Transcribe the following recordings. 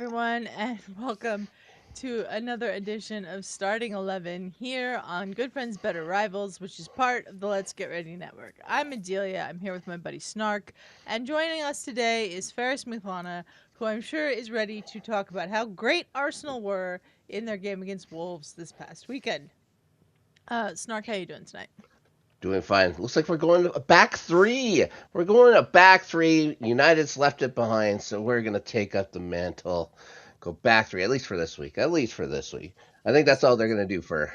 everyone, and welcome to another edition of Starting 11 here on Good Friends Better Rivals, which is part of the Let's Get Ready Network. I'm Adelia. I'm here with my buddy Snark, and joining us today is Ferris Muthlana, who I'm sure is ready to talk about how great Arsenal were in their game against Wolves this past weekend. Snark, how you doing tonight? Doing fine. Looks like we're going to a back three. We're going a back three. United's left it behind, so we're going to take up the mantle. Go back three, at least for this week. At least for this week. I think that's all they're going to do for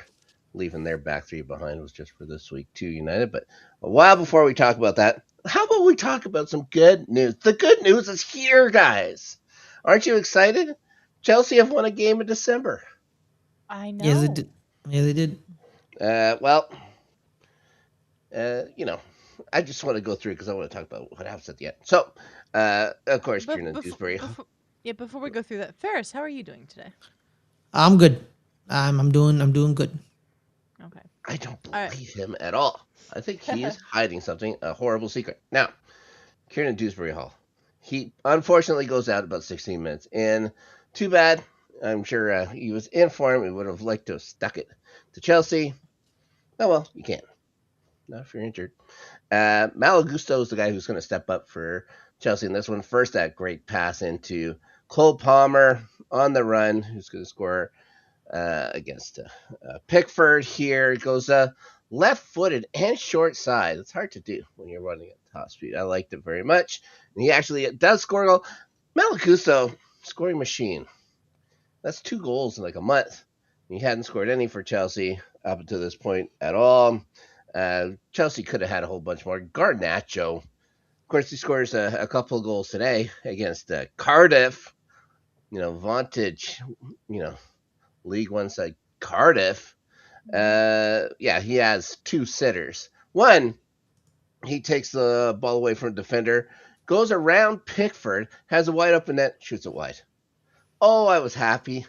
leaving their back three behind was just for this week too, United. But a while before we talk about that, how about we talk about some good news? The good news is here, guys. Aren't you excited? Chelsea have won a game in December. I Yes, it know. did. Yeah, they did. Well, you know, I just want to go through because I want to talk about what happens at the end. So, of course, But Kieran before, Dewsbury. before we go through that, Ferris, how are you doing today? I'm good. I'm doing good. Okay. I don't All right. believe him at all. I think he is hiding something, a horrible secret. Now, Kieran Dewsbury Hall. He unfortunately goes out about 16 minutes, and too bad. I'm sure he was in form. He would have liked to have stuck it to Chelsea. Oh well, you can't. Not if you're injured. Malagusto is the guy who's going to step up for Chelsea in this one. First, that great pass into Cole Palmer on the run, who's going to score against Pickford here. It goes left-footed and short side. It's hard to do when you're running at top speed. I liked it very much. And he actually does score a goal. Malagusto, scoring machine. That's 2 goals in like a month. He hadn't scored any for Chelsea up until this point at all. Chelsea could have had a whole bunch more. Garnacho, of course, he scores a couple of goals today against Cardiff. Vantage, League One side Cardiff. Yeah, he has 2 sitters. One, he takes the ball away from a defender, goes around Pickford, has a wide open net, shoots it wide. Oh, I was happy.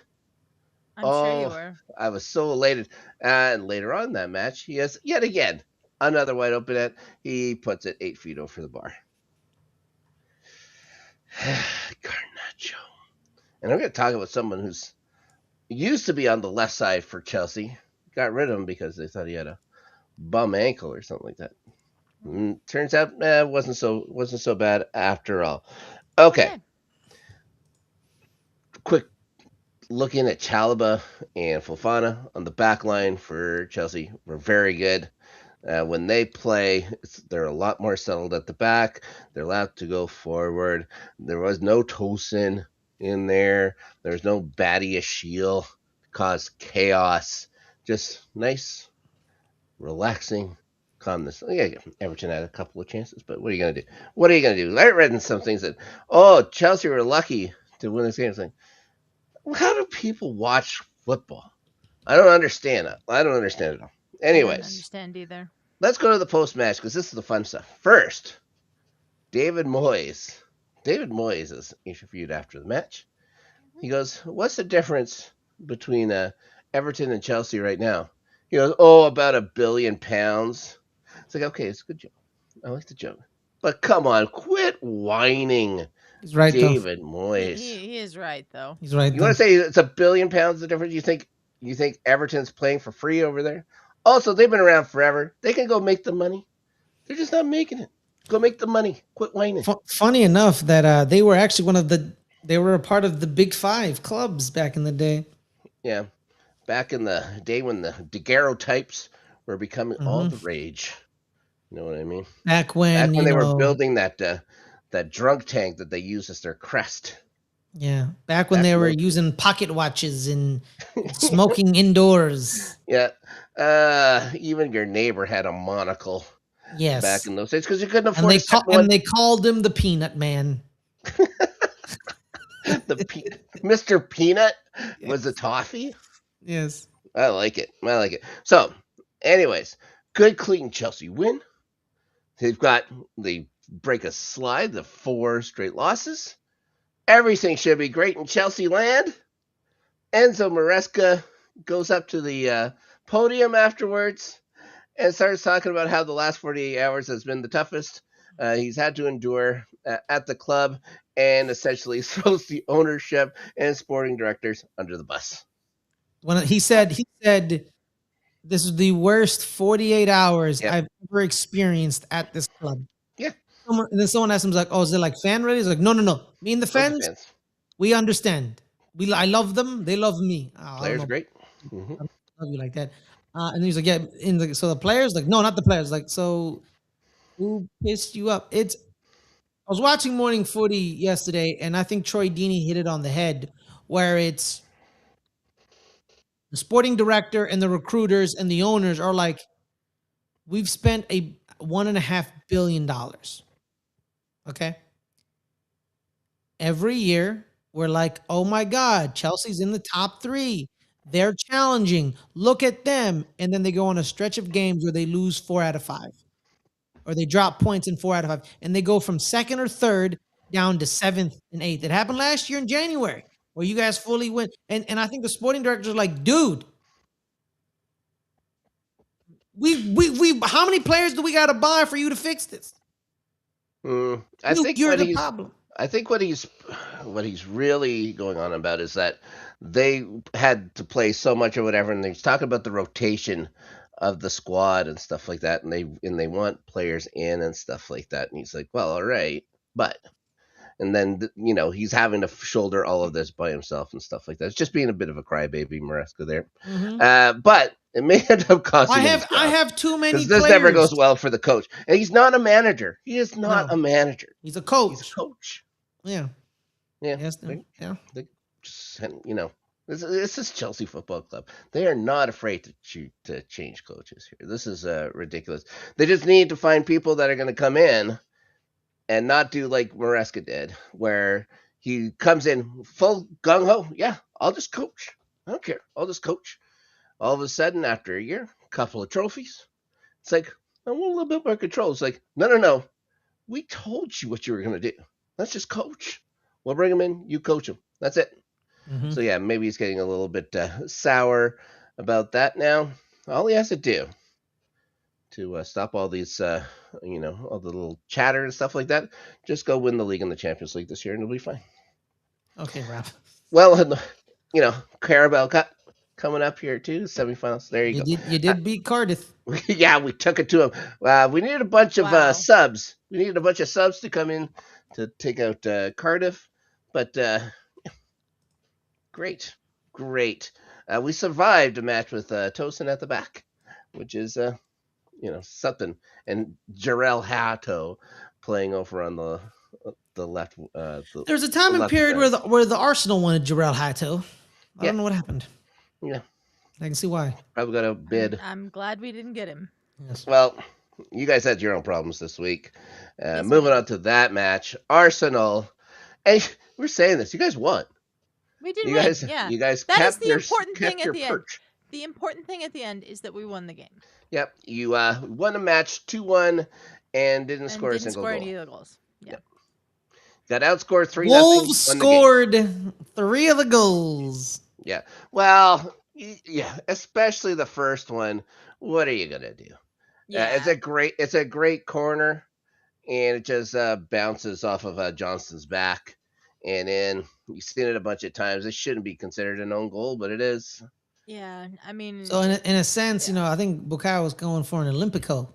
I'm sure you Oh, were. I was so elated. And later on in that match, he has yet again another wide open net. He puts it 8 feet over the bar. Garnacho. And I'm going to talk about someone who's used to be on the left side for Chelsea. Got rid of him because they thought he had a bum ankle or something like that. Turns out wasn't so bad after all. Okay, Okay. quick looking at Chalaba and Fofana on the back line for Chelsea were very good. When they play, they're a lot more settled at the back. They're allowed to go forward. There was no Tosin in there. There was no Badia Shield to cause chaos. Just nice, relaxing calmness. Yeah, Everton had a couple of chances, but what are you going to do? What are you going to do? I read in some things that, Chelsea were lucky to win this game. It's like, how do people watch football? I don't understand it. I don't understand it all. I don't Anyways, understand either. let's go to the post match because this is the fun stuff. First, David Moyes. David Moyes is interviewed after the match. He goes, "What's the difference between Everton and Chelsea right now?" He goes, "Oh, about £1 billion." It's like, okay, it's a good joke. I like the joke. But come on, quit whining, He's right though. David Moyes. He is right though. He's right You want though. to say it's £1 billion the difference? You think Everton's playing for free over there? Also, they've been around forever. They can go make the money. They're just not making it. Go make the money. Quit whining. Funny enough that they were actually they were a part of the Big Five clubs back in the day. Yeah. Back in the day when the daguerreotypes were becoming all hmm the rage. You know what I mean? Back Back when when they were building that drunk tank that they use as their crest. back when Back they in were those using pocket watches and smoking indoors. Yeah. Even your neighbor had a monocle back Yes, in those days because you couldn't and afford a second one. they called him the Peanut Man. Mr. Peanut was a Yes, toffee. yes. I like it. I like it. So, anyways, good clean Chelsea win. They break a slide, the 4 straight losses. Everything should be great in Chelsea land. Enzo Maresca goes up to the podium afterwards and starts talking about how the last 48 hours has been the toughest. he's had to endure at the club, and essentially throws the ownership and sporting directors under the bus. When he said this is the worst 48 hours Yep. I've ever experienced at this club. Yeah. And then someone asked him, like, "Oh, is it like fan ready?" He's like, "No, no, no. Me and the Those are fans, fans. we understand. I love them. They love me. I don't Players are know. great. Hmm. I don't love you like that." And he's like, "Yeah." So the players, like, no, not the players. Like, so who pissed you up? I was watching Morning Footy yesterday, and I think Troy Deeney hit it on the head, where it's the sporting director and the recruiters and the owners are like, we've spent a $1.5 billion. Okay. Every year, we're like, oh my God, Chelsea's in the top three. They're challenging. Look at them. And then they go on a stretch of games where they lose 4 out of 5, or they drop points in 4 out of 5. And they go from second or third down to seventh and eighth. It happened last year in January where you guys fully win. And I think the sporting director's like, dude, we how many players do we got to buy for you to fix this? I think You're the problem. what he's really going on about is that they had to play so much or whatever, and he's talking about the rotation of the squad and stuff like that, and they want players in and stuff like that, and he's like, well, all right, but and then he's having to shoulder all of this by himself and stuff like that. It's just being a bit of a crybaby, Maresca there, but it may end up costing him his I job have too many because this players. never goes well for the coach, and he's not a manager. He is not No. a manager. He's a coach. He's a coach. Yeah. Yeah. Yes. Yeah. This is Chelsea Football Club. They are not afraid to change coaches here. This is ridiculous. They just need to find people that are going to come in and not do like Maresca did, where he comes in full gung ho. Yeah, I'll just coach. I don't care. I'll just coach. All of a sudden, after a year, a couple of trophies, it's like, I want a little bit more control. It's like, no, no, no. We told you what you were going to do. Let's just coach. We'll bring him in. You coach him. That's it. Mm-hmm. So, yeah, maybe he's getting a little bit sour about that now. All he has to do to stop all these, all the little chatter and stuff like that, just go win the league and the Champions League this year, and it'll be fine. Okay, Ralph. Well, Carabao Cup coming up here too, semifinals. There you go. You did beat Cardiff. Yeah, we took it to him. We needed a bunch of subs. We needed a bunch of subs to come in to take out Cardiff, but great. We survived a match with Tosin at the back, which is something. And Jarell Hato playing over on the left. There's a time and period where the Arsenal wanted Jarell Hato. I don't know what happened. Yeah, I can see why. probably got a bid. I'm glad we didn't get him. Yes. Well, you guys had your own problems this week. Moving on to that match, Arsenal. And we're saying this. You guys won. We did win. Yeah. You guys that kept is the important thing at the perch. end. The important thing at the end is that we won the game. Yep. You won a match 2-1 and didn't score a single goal. Any of the goals. Yep. Got outscored 3-0. Wolves scored 3 of the goals. Yeah. Well, yeah, especially the first one. What are you gonna do? Yeah. It's a great corner, and it just bounces off of Johnston's back and in. You've seen it a bunch of times. It shouldn't be considered an own goal, but it is. Yeah, I mean. So in a sense, I think Bukayo was going for an Olympico.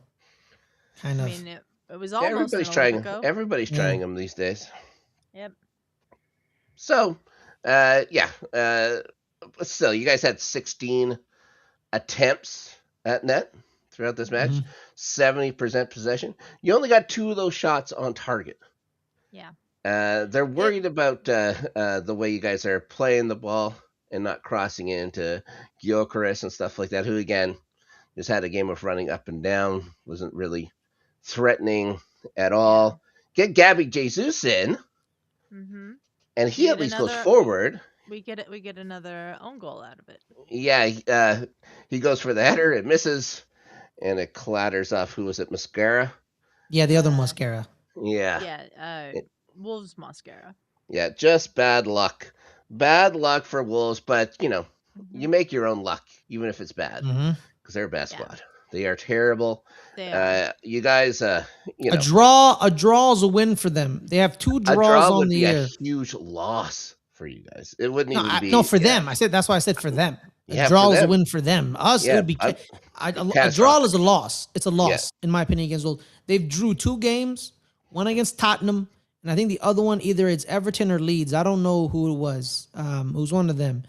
Kind of. I mean, it was almost. Everybody's trying. Everybody's trying them these days. Yep. So, still, you guys had 16 attempts at net throughout this match, 70% possession. You only got 2 of those shots on target. Yeah. They're worried about the way you guys are playing the ball and not crossing it into Gyökeres and stuff like that, who, again, just had a game of running up and down, wasn't really threatening at all. Get Gabby Jesus in, and he at least goes forward. We get another own goal out of it. Yeah, he goes for the header, it misses, and it clatters off. Who was it, Mascara? Yeah, the other Mascara. Yeah. Yeah, Wolves Mascara. Yeah, just bad luck. Bad luck for Wolves, but you make your own luck, even if it's bad, because they're a bad squad. They are terrible. They are. You guys, A draw is a win for them. They have two a draws draw on would the be a year. huge loss for you guys. It wouldn't No, even no, be, for yeah, them. I said that's why I said for them. A yeah, for draw is a them, win for them. Us, it yeah, would be a draw is catastrophic. a loss. It's a Yeah, loss in my opinion against Wolves. They've drew two games, one against Tottenham, and I think the other one either it's Everton or Leeds. I don't know who it was. It was one of them.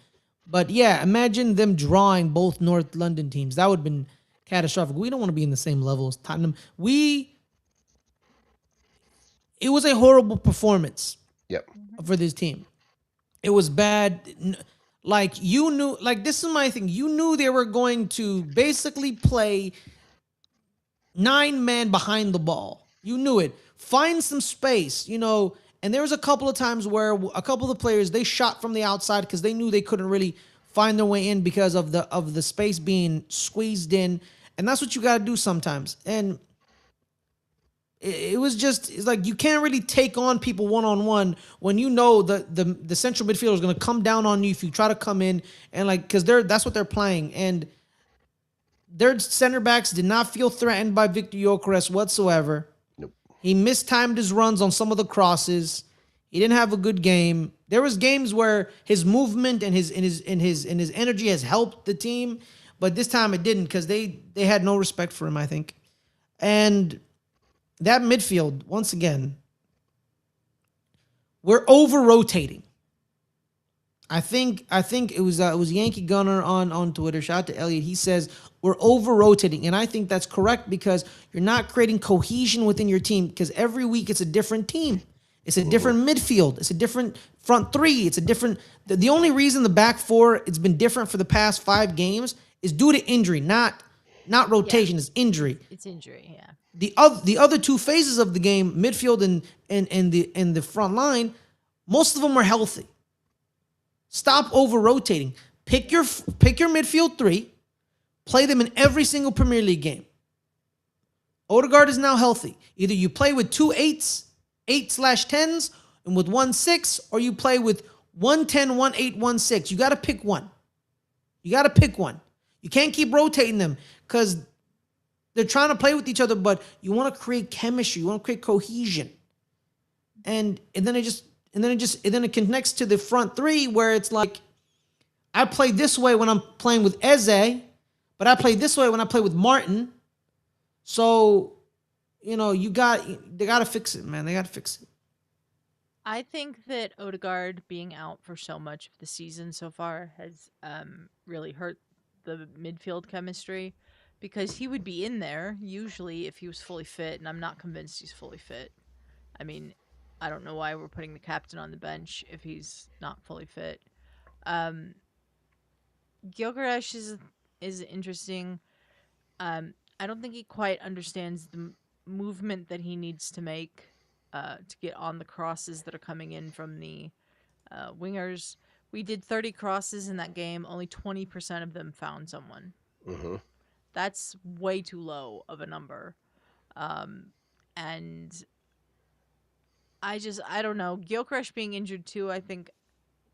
But yeah, imagine them drawing both North London teams. That would have been catastrophic. We don't want to be in the same level as Tottenham. It was a horrible performance yep. Mhm. for this team. It was bad. Like you knew, like this is my thing. You knew they were going to basically play 9 men behind the ball. You knew it. Find some space, And there was a couple of times where a couple of the players they shot from the outside because they knew they couldn't really find their way in because of the space being squeezed in, and that's what you got to do sometimes. And it was just it's like you can't really take on people one on one when you know the central midfielder is going to come down on you if you try to come in and like because that's what they're playing and their center backs did not feel threatened by Victor Gyökeres whatsoever. Nope. He mistimed his runs on some of the crosses. He didn't have a good game. There was games where his movement and his energy has helped the team, but this time it didn't because they had no respect for him. I think, and that midfield, once again, we're over rotating. I think it was Yankee Gunner on Twitter. Shout out to Elliot. He says we're over rotating, and I think that's correct because you're not creating cohesion within your team because every week it's a different team. It's a Hmm. different midfield. It's a different front three. It's a different. The only reason the back four it's been different for the past 5 games is due to injury, not Yeah, rotation. It's injury. it's injury. Yeah. The other two phases of the game, midfield and the front line, most of them are healthy. Stop over rotating. Pick your midfield three. Play them in every single Premier League game. Odegaard is now healthy. Either you play with 2 8s, 8/10s, and with 1 6, or you play with 1 10, 1 8, 1 6. You got to pick one. You got to pick one. You can't keep rotating them because they're trying to play with each other, but you want to create chemistry. You want to create cohesion. And then it connects to the front three where it's like I play this way when I'm playing with Eze, but I play this way when I play with Martin. So, they got to fix it, man. They got to fix it. I think that Odegaard being out for so much of the season so far has really hurt the midfield chemistry because he would be in there usually if he was fully fit, and I'm not convinced he's fully fit. I mean, I don't know why we're putting the captain on the bench if he's not fully fit. Um, Gyökeres is interesting. I don't think he quite understands the movement that he needs to make to get on the crosses that are coming in from the wingers. We did 30 crosses in that game. Only 20% of them found someone. Hmm. That's way too low of a number. Um, and I don't know. Gyökeres being injured too, I think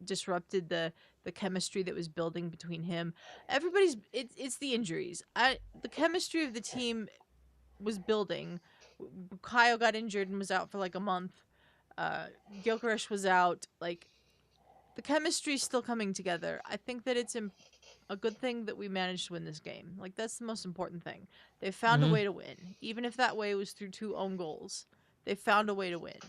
disrupted the chemistry that was building between him. It's the injuries. The chemistry of the team was building. Kyle got injured and was out for like a month. Gyökeres was out. Like the chemistry's still coming together. I think that it's a good thing that we managed to win this game. Like that's the most important thing. They found a Mm-hmm. way to win, even if that way was through 2 own goals. They found a way to win.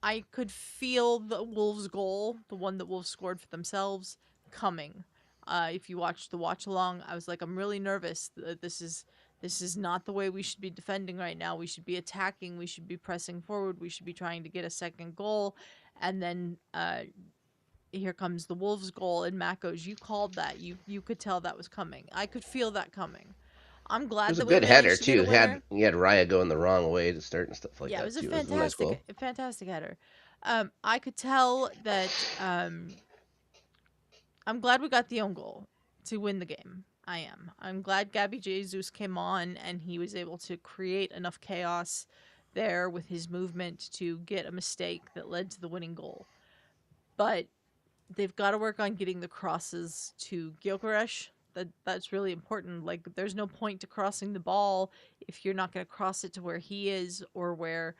I could feel the Wolves' goal, the one that Wolves scored for themselves, coming. If you watched the watch along, I was like, I'm really nervous. This is not the way we should be defending right now. We should be attacking. We should be pressing forward. We should be trying to get a second goal, and then here comes the Wolves' goal. And Matt goes, "You called that. You could tell that was coming. I could feel that coming." I'm It glad was a that we good header managed to get too. a winner. He had Raya going the wrong way to start and stuff like Yeah, it that was a too. It was a nice goal. fantastic header. I could tell that I'm glad we got the own goal to win the game. I am. I'm glad Gabby Jesus came on and he was able to create enough chaos there with his movement to get a mistake that led to the winning goal. But they've got to work on getting the crosses to Gyökeres. That's really important. Like, there's no point to crossing the ball if you're not going to cross it to where he is or where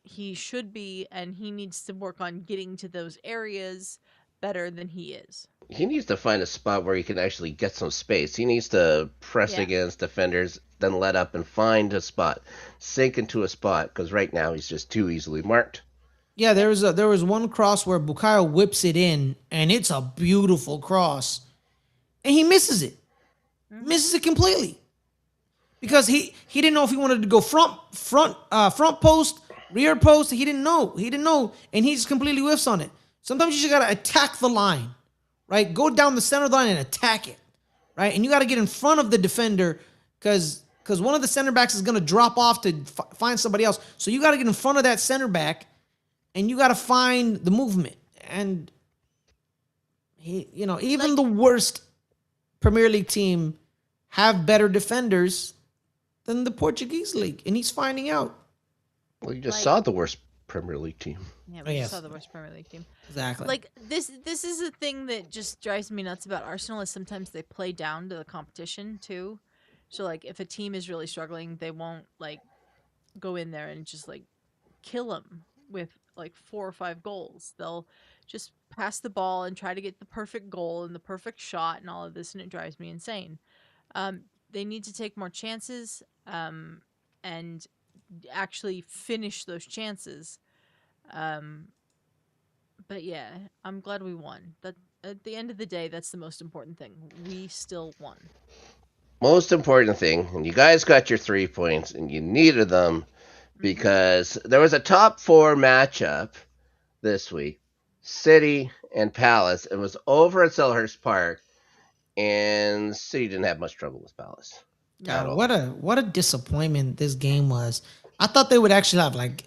he should be, and he needs to work on getting to those areas better than he is. He needs to find a spot where he can actually get some space. He needs to press Yeah. against defenders, then let up and find a spot, sink into a spot. Because right now he's just too easily marked. Yeah, Yep. there was one cross where Bukayo whips it in, and it's a beautiful cross, and he misses it, Hmm. misses it completely because he didn't know if he wanted to go front post, rear post. He didn't know, and he just completely whiffs on it. Sometimes you just gotta attack the line, right? Go down the center of the line and attack it, right? And you got to get in front of the defender because one of the center backs is gonna drop off to find somebody else. So you got to get in front of that center back and you got to find the movement. And even Like, the worst Premier League team have better defenders than the Portuguese league, and he's finding out. Well, you just like, saw the worst Premier League team. yeah, Oh we just saw yes, the West Premier League team. exactly. Like, this is a thing that just drives me nuts about Arsenal is sometimes they play down to the competition too. So like, if a team is really struggling, they won't like go in there and just like kill them with like 4 or 5 goals. They'll just pass the ball and try to get the perfect goal and the perfect shot and all of this, and it drives me insane. Um, they need to take more chances, and actually finish those chances. Um, but yeah, I'm glad we won. That at the end of the day, that's the most important thing. We still won. Most important thing, and you guys got your 3 points, and you needed them Mm-hmm. because there was a top four matchup this week. City and Palace. It was over at Selhurst Park, and City didn't have much trouble with Palace at God, No. all. what a disappointment this game was. I thought they would actually have like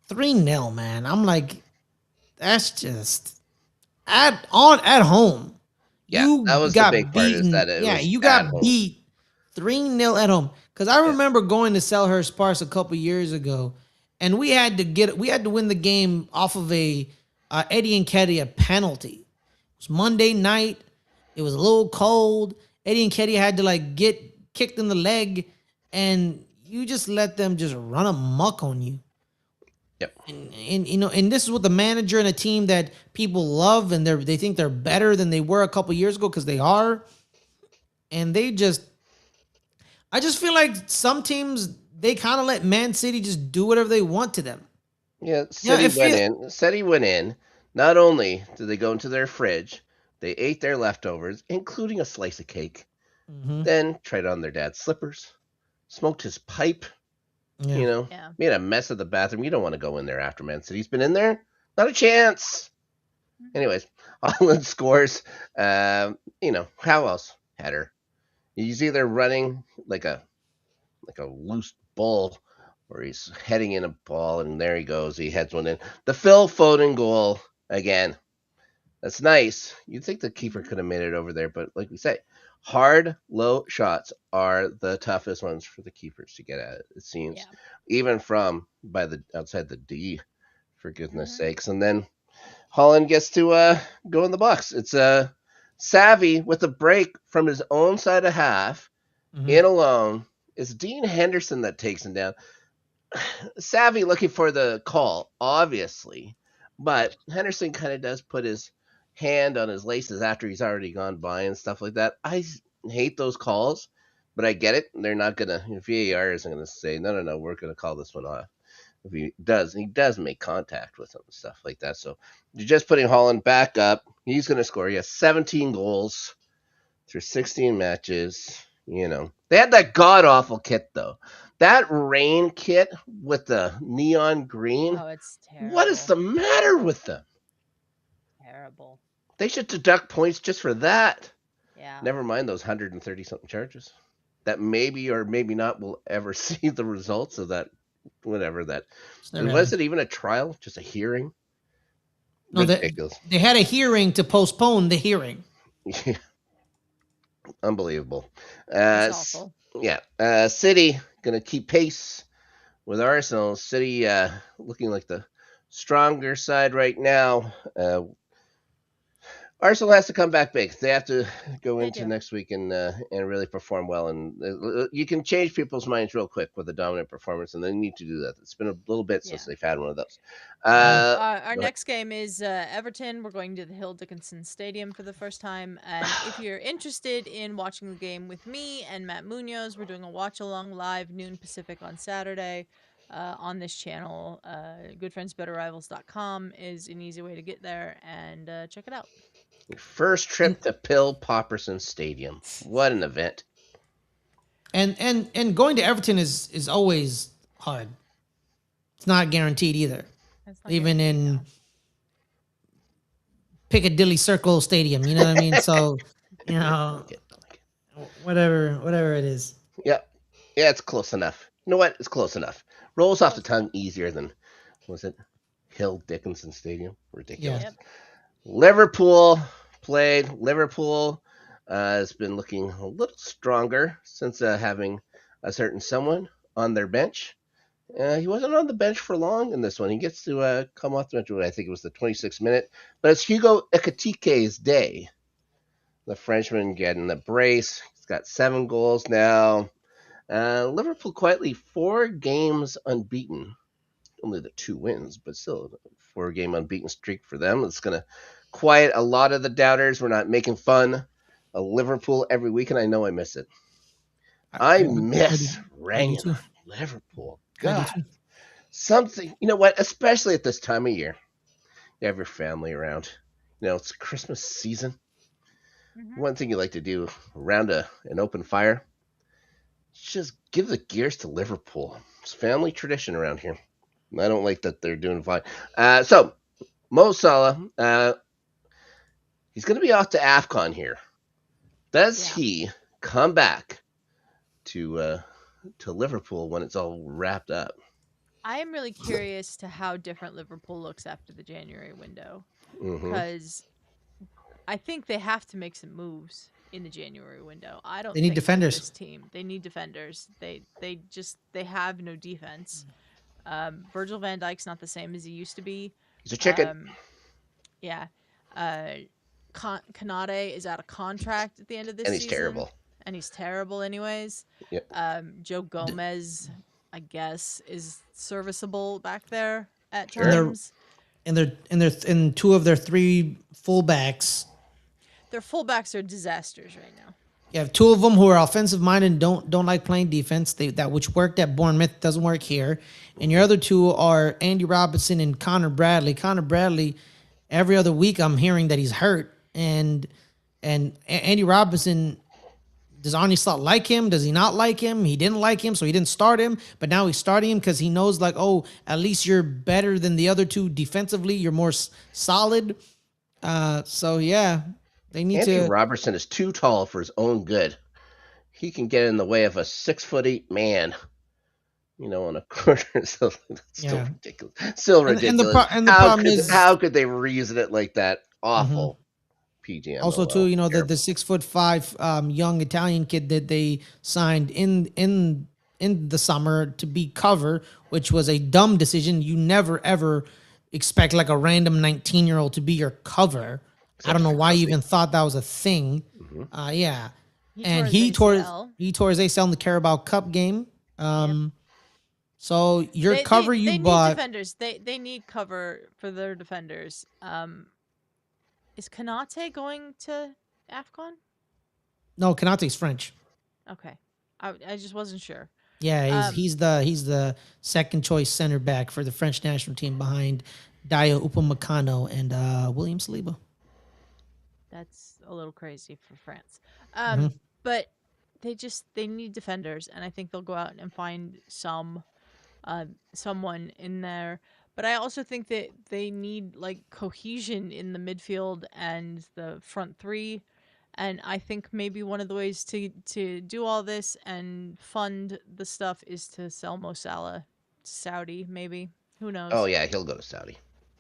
3-0, man. I'm like, that's just at home. Yeah, that You was the big got part is beaten. that it Yeah, was you at got home. beat 3-0 at home. Because I Yeah, remember going to Selhurst Park a couple years ago, and we had to win the game off of a Eddie Nketiah penalty. It was Monday night. It was a little cold. Eddie Nketiah had to like get kicked in the leg, and you just let them just run amok on you. yep. And this is with the manager and a team that people love, and they think they're better than they were a couple years ago because they are. And I just feel like some teams they kind of let Man City just do whatever they want to them. Yeah, Yeah, City it went feel. in. City went in. Not only did they go into their fridge, they ate their leftovers, including a slice of cake. Hmm. Then tried on their dad's slippers, smoked his pipe, Yeah, Yeah. made a mess of the bathroom. You don't want to go in there after Man City's been in there. Not a chance. Mhm. Anyways, Holland scores. How else? Header. He's either running like a loose bull, or he's heading in a ball, and there he goes. He heads one in. The Phil Foden goal again. That's nice. You'd think the keeper Mhm. could have made it over there, but like we say, hard, low shots are the toughest ones for the keepers to get at. It seems, Yeah. even from by the outside the D, for goodness Mhm. sakes. And then Holland gets to go in the box. It's Savvy with a break from his own side of half, hmm, in alone. It's Dean Henderson that takes him down. Savvy looking for the call, obviously, but Henderson kind of does put his hand on his laces after he's already gone by and stuff like that. I hate those calls, but I get it. They're not gonna. VAR isn't gonna say no, no, no. We're gonna call this one off. If he does make contact with him and stuff like that. So you're just putting Holland back up. He's gonna score. He has 17 goals through 16 matches. They had that god awful kit though. That rain kit with the neon green. Oh, it's What is terrible. the matter with them? Terrible. They should deduct points just for that. Yeah. Never mind those 130 something charges. That maybe or maybe not will ever see the results of that. Whatever that. it's never Was happened. it even a trial? Just a hearing? No, Ridiculous. they had a hearing to postpone the hearing. Unbelievable. It's Uh, awful. yeah. City gonna keep pace with Arsenal. City looking like the stronger side right now. Arsenal has to come back big. They have to go They into do. next week and really perform well. And you can change people's minds real quick with a dominant performance, and they need to do that. It's been a little bit since Yeah. they've had one of those. Yeah. Our Go ahead. next game is Everton. We're going to the Hill Dickinson Stadium for the first time. And if you're interested in watching the game with me and Matt Munoz, we're doing a watch along live, noon Pacific on Saturday on this channel. Goodfriendsbetterrivals.com is an easy way to get there and check it out. First And trip to Pill Popperson Stadium. What an event! and going to Everton is always hard. It's not guaranteed either. That's not Even guaranteed, in no. Piccadilly Circle Stadium, you know what I mean? So, you I know, like it. I like it. whatever it is. Yeah, yeah, it's close enough. You know what? It's close enough. Rolls off the Close tongue enough. easier than was it Hill Dickinson Stadium? Yeah. Ridiculous. Yep. Liverpool played. Liverpool has been looking a little stronger since having a certain someone on their bench. He wasn't on the bench for long in this one. He gets to come off the bench. I think it was the 26th minute, but it's Hugo Ekitike's day. The Frenchman getting the brace. He's got 7 goals now. Liverpool quietly 4 games unbeaten. Only the 2 wins, but still a 4 game unbeaten streak for them. It's going to quiet a lot of the doubters. We're not making fun of Liverpool every week, and I know I miss it. I I do. miss I do ringing too. Liverpool. I do God, too. something. You know what? Especially at this time of year, you have your family around. It's Christmas season. Hmm. One thing you like to do around an open fire, just give the gears to Liverpool. It's family tradition around here. I don't like that they're doing fine. So Mo Salah, he's going to be off to Afcon here. Does Yeah. he come back to Liverpool when it's all wrapped up? I am really curious to how different Liverpool looks after the January window Mm-hmm. because I think they have to make some moves in the January window. I They don't need think that defenders. this team they need defenders. They have no defense. Virgil van Dijk's not the same as he used to be. He's a chicken, Um, yeah. Uh, Kanade is out of contract at the end of this and he's season, terrible. and he's terrible anyways. Yep. Joe Gomez, I guess, is serviceable back there at And Sure. they're times. and 2 of their 3 fullbacks. Their fullbacks are disasters right now. You have 2 of them who are offensive minded and don't like playing defense. That which worked at Bournemouth doesn't work here. And your other 2 are Andy Robinson and Connor Bradley. Connor Bradley, every other week I'm hearing that he's hurt, and Andy Robinson. Does Arnie Slot like him? Does he not like him? He didn't like him, so he didn't start him. But now he's starting him because he knows, like, oh, at least you're better than the other 2 defensively. You're more solid. So yeah, they need Andy to. Robertson is too tall for his own good. He can get in the way of a 6'8" man. On a corner, so that's still Yeah, ridiculous. Still and the ridiculous. and the How problem could is. how could they reason it like that? Mhm. Awful. Also, too, PGMOL. the Terrible. 6'5" young Italian kid that they signed in the summer to be cover, which was a dumb decision. You never ever expect like a random 19-year-old to be your cover. I Except don't know for why you Chelsea. even thought that was a thing. Hmm. Yeah, He tore and his ACL. he tore his ACL in the Carabao Cup game. Yep. So your They they cover you they need bought. defenders. They need cover for their defenders. Is Kanate going to Afcon? No, Kanate's French. Okay, I just wasn't sure. Yeah, Um, he's the second choice center back for the French national team behind Daya Upamecano and William Saliba. that's a little crazy for France. Mhm. But they need defenders, and I think they'll go out and find someone in there. But I also think that they need like cohesion in the midfield and the front 3. And I think maybe one of the ways to do all this and fund the stuff is to sell Mo Salah to Saudi, maybe. Who Oh knows? yeah, he'll go to Saudi.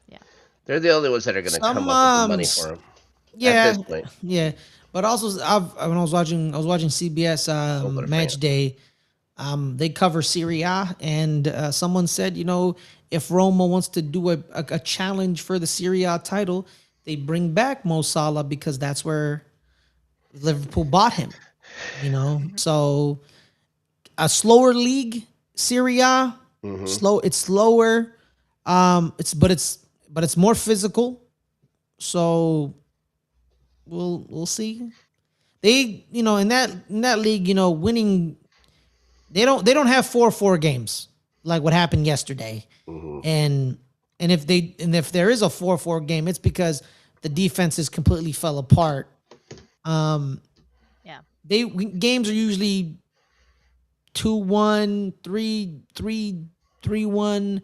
Yeah. They're the only ones that are going to come Some up with the money for him at yeah, this point. yeah. But also, when I was watching CBS Don't go to Match France. Day. They cover Serie A, and someone said, if Roma wants to do a challenge for the Serie A title, they bring back Mo Salah because that's where Liverpool bought him. Mhm. So a slower league, Serie A, Mm-hmm. slow. It's slower. It's more physical. So we'll see. They in that league, winning they don't have 4-4 games like what happened yesterday. Mm-hmm. And if there is a 4-4 game, it's because the defenses completely fell apart. Um, Yeah. they games are usually 2-1, 3-3, 3-1.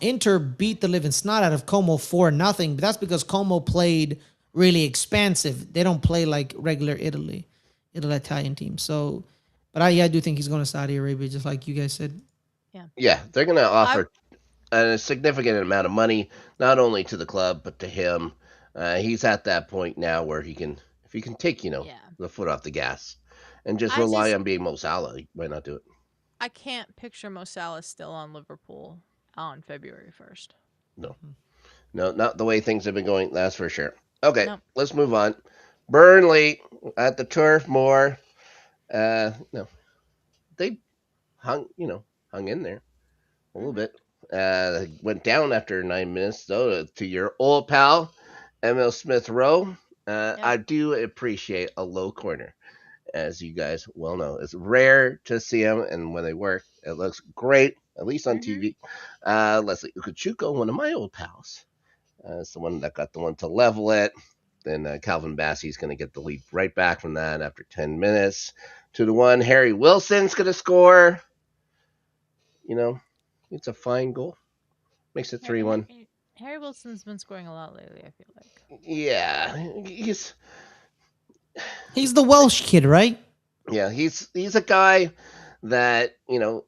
Inter beat the living snot out of Como 4-0, but that's because Como played really expansive. They don't play like regular Italy Italian team. So, but I do think he's going to Saudi Arabia, just like you guys said. Yeah. Yeah, they're going to I offer a significant amount of money, not only to the club but to him. He's at that point now where if he can take, yeah. the foot off the gas, and just I rely just on being Mo Salah, he might not do it. I can't picture Mo Salah still on Liverpool on February 1st. No, no, not the way things have been going. That's for sure. Okay, No. let's move on. Burnley at the turf more. No, they hung in there a little Mhm. bit. Went down after 9 minutes though to your old pal, Emil Smith Rowe. Yep. I do appreciate a low corner, as you guys well know. It's rare to see them, and when they work, it looks great, at least on Mhm. TV. Leslie Ukachuko, one of my old pals, is the one that got the one to level it. Then Calvin Bassey's going to get the lead right back from that after 10 minutes. 2-1. Harry Wilson's going to score. You know, it's a fine goal. Makes it 3-1. Harry Wilson's been scoring a lot lately, I feel like. Yeah, He's the Welsh kid, right? he's a guy that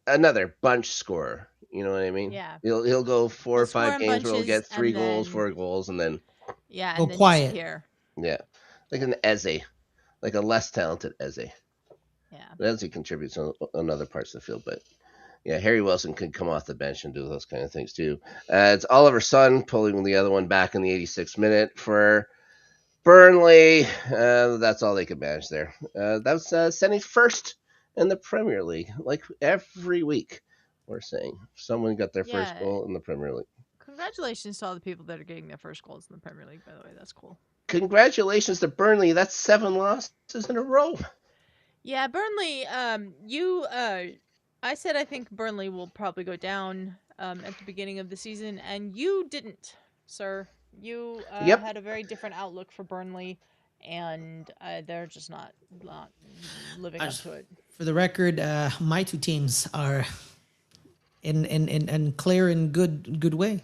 another bunch scorer. You know what I mean? Yeah. He'll go four He'll or score five in games where he'll bunches get three and goals, then 4 goals, and then yeah, Go and then quiet. disappear. yeah, like an Eze, like a less talented Eze. Yeah. But Eze contributes on other parts of the field, but yeah, Harry Wilson could come off the bench and do those kind of things too. It's Oliver Son pulling the other one back in the 86th minute for Burnley. That's all they could manage there. That was Senny's first in the Premier League. Like every week, we're saying someone got their first Yeah. goal in the Premier League. Congratulations to all the people that are getting their first goals in the Premier League, by the way. That's cool. Congratulations to Burnley. That's 7 losses in a row. Yeah, Burnley, I said I think Burnley will probably go down at the beginning of the season, and you didn't, sir. You Yep. had a very different outlook for Burnley, and they're just not living I up just- to it. For the record, my two teams are in clear and good way.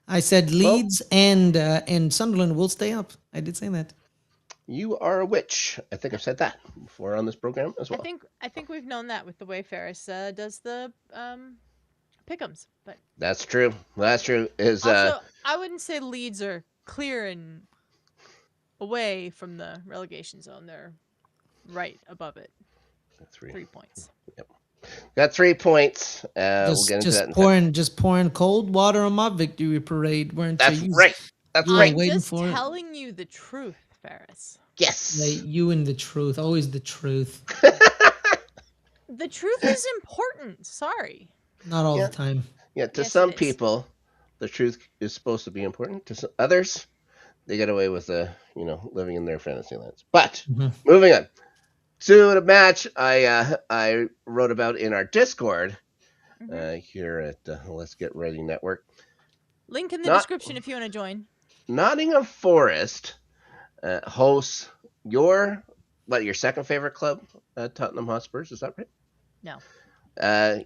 I said Well, Leeds and Sunderland will stay up. I did say that. you are a witch. I think I've said that before on this program as well. I think we've known that with the way Ferris does the pickums, but That's true. That's true. Is also I wouldn't say Leeds are clear and away from the relegation zone. They're right above it, three. 3 points. Yep. Got 3 points. We'll Just get into that just in a second. pouring cold water on my victory parade, weren't That's you? right. That's You were right. I'm waiting just for it. telling you the truth, Ferris. Yes. You and the truth, always the truth. The truth is important. Sorry. Not all the Yeah. time. Yeah. To Yes, it some is. people, the truth is supposed to be important. To others, they get away with living in their fantasy lands. But Mhm. moving on to the match, I wrote about in our Discord Hmm. here at Let's Get Ready Network. Link in the Not description if you want to join. Nottingham Forest hosts your second favorite club, Tottenham Hotspurs. Is that right? No. Uh,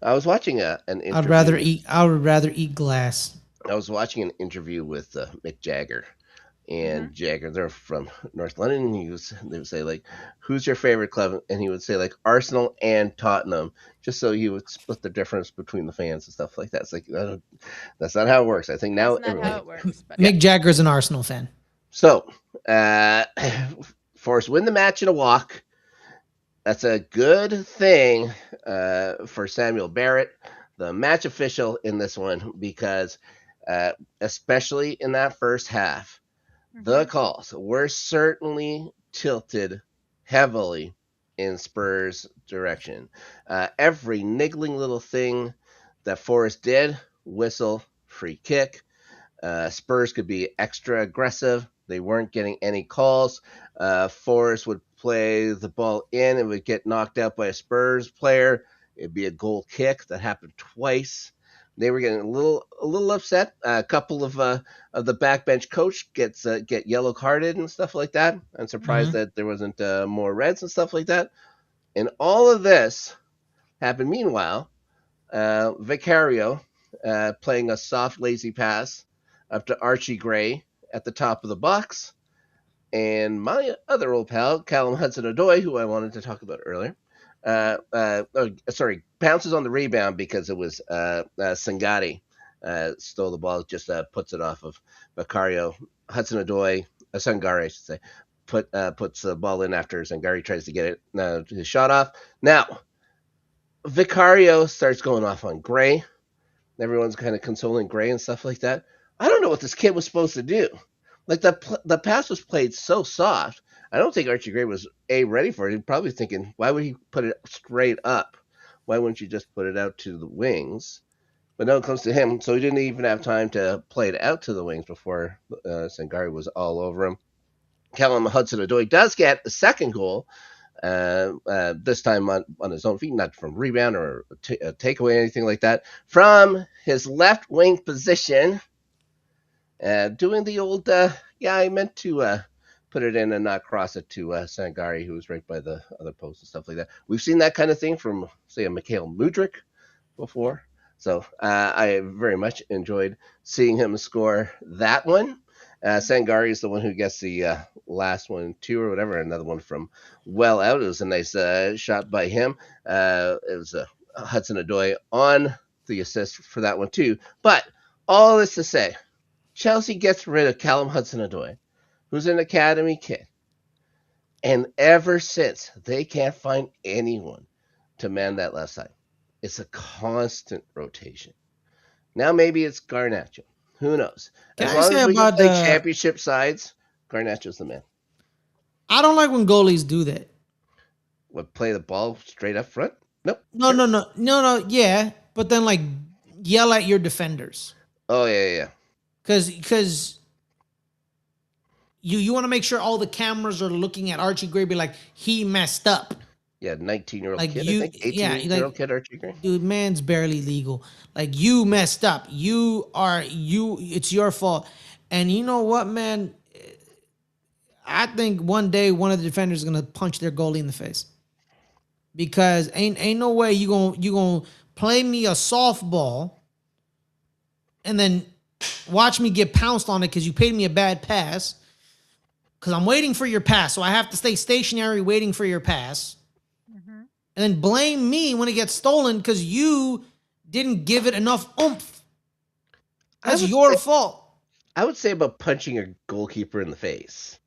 I was watching an I'd rather interview. eat. I would rather eat glass. I was watching an interview with Mick Jagger, Hmm. and Jagger, they're from North London. And they would say like, "Who's your favorite club?" And he would say like Arsenal and Tottenham, just so he would split the difference between the fans and stuff like that. It's like that's not how it works. I think now That's not how everybody, it works. But yeah. Mick Jagger's an Arsenal fan. So, uh, Forest win the match in a walk. That's a good thing for Samuel Barrett, the match official in this one, because especially in that first half, The Mhm. calls were certainly tilted heavily in Spurs' direction. Every niggling little thing that Forrest did, whistle, free kick. Spurs could be extra aggressive. They weren't getting any calls. Forrest would play the ball in and would get knocked out by a Spurs player. It'd be a goal kick that happened twice. They were getting a little upset. A couple of the backbench coach get yellow carded and stuff like that. I'm surprised Mhm. that there wasn't more reds and stuff like that. And all of this happened. Meanwhile, Vicario playing a soft, lazy pass up to Archie Gray at the top of the box. And my other old pal, Callum Hudson-Odoi, who I wanted to talk about earlier, bounces on the rebound because it was Sangati stole the ball, just puts it off of Vicario. Hudson-Odoi, Sangari, I should say, puts the ball in after Sangari tries to get it his shot off. Now, Vicario starts going off on Gray. Everyone's kind of consoling Gray and stuff like that. I don't know what this kid was supposed to do. Like the pass was played so soft. I don't think Archie Gray was ready for it. He's probably thinking, why would he put it straight up? Why wouldn't you just put it out to the wings? But no, it comes to him, so he didn't even have time to play it out to the wings before Sangari was all over him. Callum Hudson-Odoi does get the second goal, this time on his own feet, not from rebound or a takeaway, anything like that, from his left wing position, doing the old, I meant to put it in and not cross it to Sangari, who was right by the other post and stuff like that. We've seen that kind of thing from, say, a Mikhail Mudryk before. So I very much enjoyed seeing him score that one. Sangari is the one who gets the last one too, or whatever. Another one from well out. It was a nice shot by him. It was Hudson-Odoi on the assist for that one too. But all this to say, Chelsea gets rid of Callum Hudson-Odoi, who's an academy kid, and ever since they can't find anyone to man that left side. It's a constant rotation. Now maybe it's Garnacho. Who knows? Can As I long say as we can about play the? championship sides, Garnacho's the man. I don't like when goalies do that. What, play the ball straight up front? Nope. No, Sure. no, no, no, no. Yeah, but then like yell at your defenders Oh yeah. because you want to make sure all the cameras are looking at Archie Gray. Be like he messed up. Yeah, 19-year-old Like kid, I you, think. yeah, 18-year-old like kid, Archie Gray. dude, man's barely legal. Like you messed up. You are you. It's your fault. And you know what, man? I think one day one of the defenders is gonna punch their goalie in the face because ain't no way you gonna play me a softball and then watch me get pounced on it because you paid me a bad pass because I'm waiting for your pass, so I have to stay stationary waiting for your pass, Mhm. and then blame me when it gets stolen because you didn't give it enough oomph. I That's would your say fault. I would say about punching a goalkeeper in the face.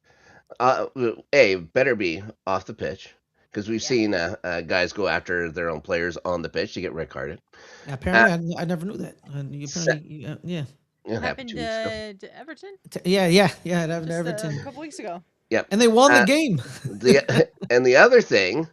Better be off the pitch because we've Yeah. seen guys go after their own players on the pitch to get red carded. Uh, Apparently, I never knew that. And you apparently, yeah, it happened Happened 2 weeks ago. to Everton yeah. It happened to just a Everton, couple weeks ago. Yep. and they won the Uh, game. the other thing,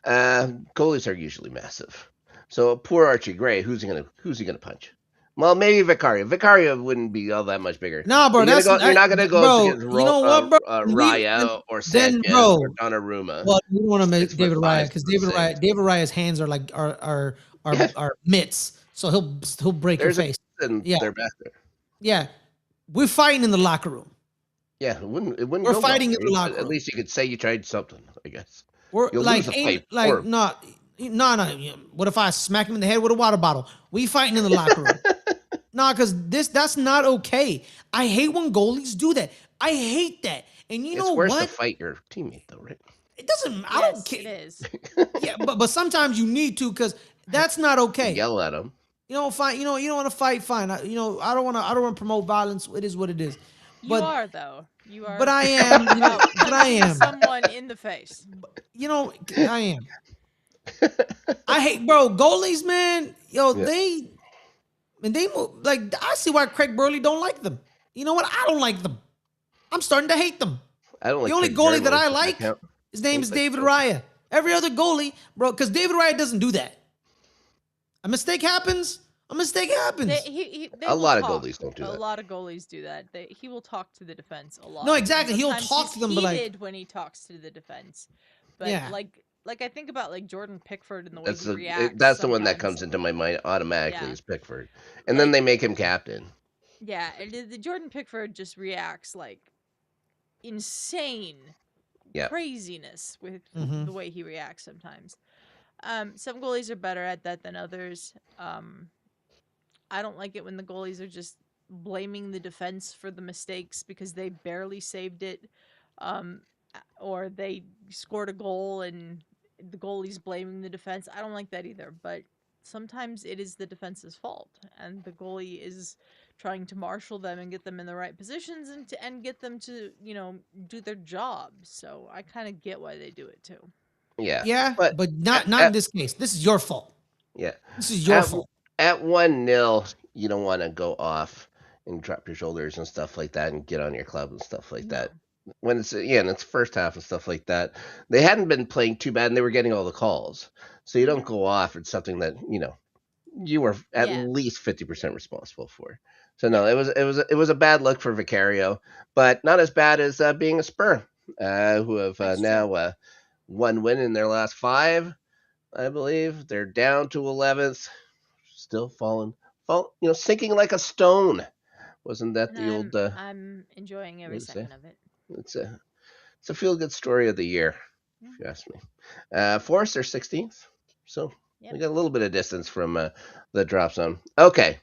goalies are usually massive. So poor Archie Gray, who's he gonna punch? Well, maybe Vicario. Vicario wouldn't be all that much bigger. Nah, bro, You're gonna that's go. You're not gonna go up bro. against You know what, bro? Raya or Then, Sanchez or bro. Donnarumma. Well, you don't want to make Six foot David Raya five, because 6'6". David Raya's hands are like Yeah, are mitts, so he'll break your there's a face. reason Yeah, they're back there. yeah. We're fighting in the locker room. Yeah, it wouldn't We're go well fighting in for the you, but locker at room. least you could say you tried something. I guess We're you'll lose like a ain't fight like or not no. What if I smack him in the head with a water bottle? We fighting in the locker room. Nah, because that's not okay. I hate when goalies do that. I hate that. And you know it's worse to what? fight your teammate though, right? It doesn't. I don't Yes, care. it is. Yeah, but sometimes you need to because that's not okay. Yell at him. You know, fine. You know, you don't want to fight. Fine. I don't want to. I don't want to promote violence. It is what it is. You But are though. You but are I am. You know. about But I punching am. someone in the face. You know. I am. I hate, bro. Goalies, man. Yo, Yeah. they move like I see why Craig Burley don't like them. You know what? I don't like them. I'm starting to hate them. I don't The like only Craig goalie that Berglund. I Does that like, count? his name is Looks like David okay. Raya. Every other goalie, bro, because David Raya doesn't do that. A mistake happens. A mistake happens. They A will lot of talk. goalies don't do A that. lot of goalies do that. He will talk to the defense a No, lot, and exactly. He'll sometimes talk he's to them, but like, heated when he talks to the defense. But yeah. like I think about like Jordan Pickford and the way That's he the reacts that's the one that sometimes. comes into my mind automatically Yeah, is Pickford, and then like they make him captain. yeah, and the Jordan Pickford just reacts like insane Yeah, craziness with Mm-hmm. the way he reacts sometimes. Some goalies are better at that than others. I don't like it when the goalies are just blaming the defense for the mistakes because they barely saved it, um, or they scored a goal and the goalie's blaming the defense. I don't like that either. But sometimes it is the defense's fault, and the goalie is trying to marshal them and get them in the right positions and get them to do their job. So I kind of get why they do it too. yeah, Yeah, but but not in at this case. This is your fault. yeah, This is your at fault. at 1-0, you don't want to go off and drop your shoulders and stuff like that and get on your club and stuff like that. No. When it's and it's first half and stuff like that, they hadn't been playing too bad and they were getting all the calls. So you don't Hmm. go off at something that you were at Yeah. least 50% responsible for. So no, Yeah. it was a bad look for Vicario, but not as bad as being a Spur, who have That's true. now one win in their last five, I believe. They're down to 11th, still sinking like a stone. Wasn't that And the old I'm enjoying way every to say? second of it. It's a feel good story of the year, if you Mhm. ask me. Forest are 16th, so Yep. we got a little bit of distance from the drop zone. Okay,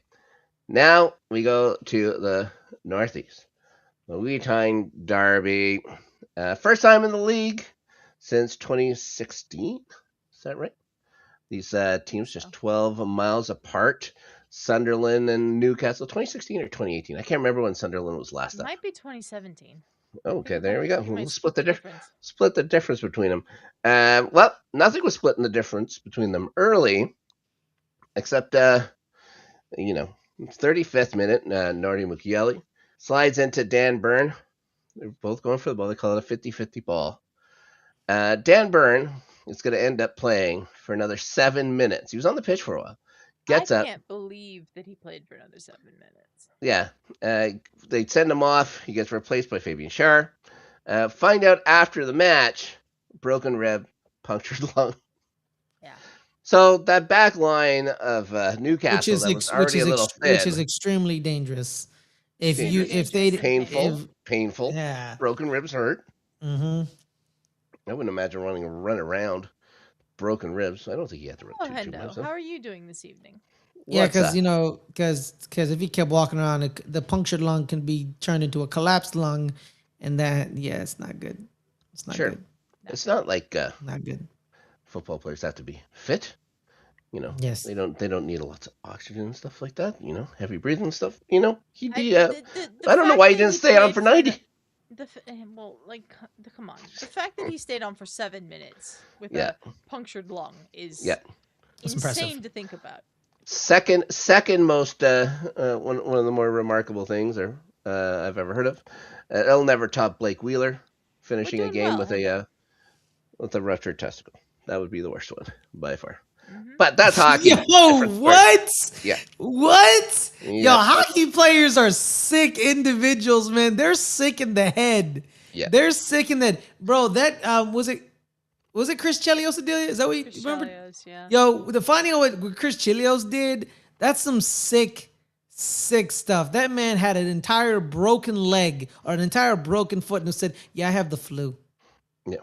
now we go to the Northeast. The Weetine Derby. First time in the league since 2016. Is that right? These I think teams just so. 12 miles apart. Sunderland and Newcastle, 2016 or 2018. I can't remember when Sunderland was It last up. might be 2017. Okay, I there we go. think you We'll might split the difference. split the difference between them. Well, nothing was splitting the difference between them early, except 35th minute, Nordy Mukiele slides into Dan Byrne. They're both going for the ball. They call it a 50-50 ball. Dan Byrne is going to end up playing for another 7 minutes. He was on the pitch for a while. I Gets up. can't believe that he played for another 7 minutes. Yeah. They send him off. He gets replaced by Fabian Schär. Find out after the match, broken rib, punctured lung. Yeah. So that back line of which Newcastle is that was already a little which is thin, extremely dangerous. If you Super dangerous, if they dangerous and painful, painful. if painful, yeah. broken ribs hurt. Mm-hmm. I wouldn't imagine run around broken ribs. I don't think he had to run Oh, too much Hendo, though. how are you doing this evening? Yeah, What's that? because if he kept walking around, the punctured lung can be turned into a collapsed lung, and it's not good. It's not Sure. good. No. It's not like Not good. football players have to be fit. Yes. They don't need lots of oxygen and stuff like that. Heavy breathing stuff. He'd I be. the I don't know fact why he that didn't he stay on played for for 90. well, like, come on. The fact that he stayed on for 7 minutes with Yeah, a punctured lung yeah. is That's impressive. insane to think about. Second most one of the more remarkable things I've ever heard of. It'll never top Blake Wheeler We're finishing a doing game well, Hendo. with a ruptured testicle. That would be the worst one by far. Hmm. But that's hockey. Yo, Different sport. what? Yeah. What? Yo, Yep. hockey players are sick individuals, man. They're sick in the head. Yeah. They're sick in the bro. That was it Chris Chelios Adelia? Is that what you Chris remember? Chelios, yeah. Yo, the finding out what Chris Chelios did, that's some sick, sick stuff. That man had an entire broken leg or an entire broken foot and said, "Yeah, I have the flu." Yeah.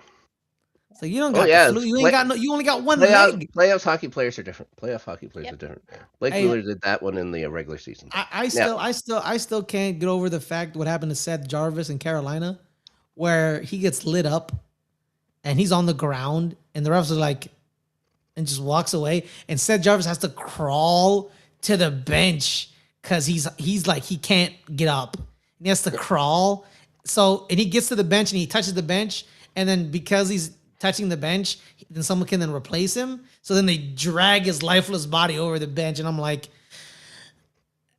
So you don't Oh got the yeah. flu. You ain't got no. You only got one Playoffs, leg. playoffs hockey players are different. Playoff hockey players are Yep. different. Blake Hey, Wheeler did that one in the regular season. I Now, still can't get over the fact what happened to Seth Jarvis in Carolina, where he gets lit up and he's on the ground and the refs are like, and just walks away, and Seth Jarvis has to crawl to the bench because he's like he can't get up. He has to crawl. So and he gets to the bench and he touches the bench, and then because he's touching the bench, then someone can then replace him. So then they drag his lifeless body over the bench, and I'm like,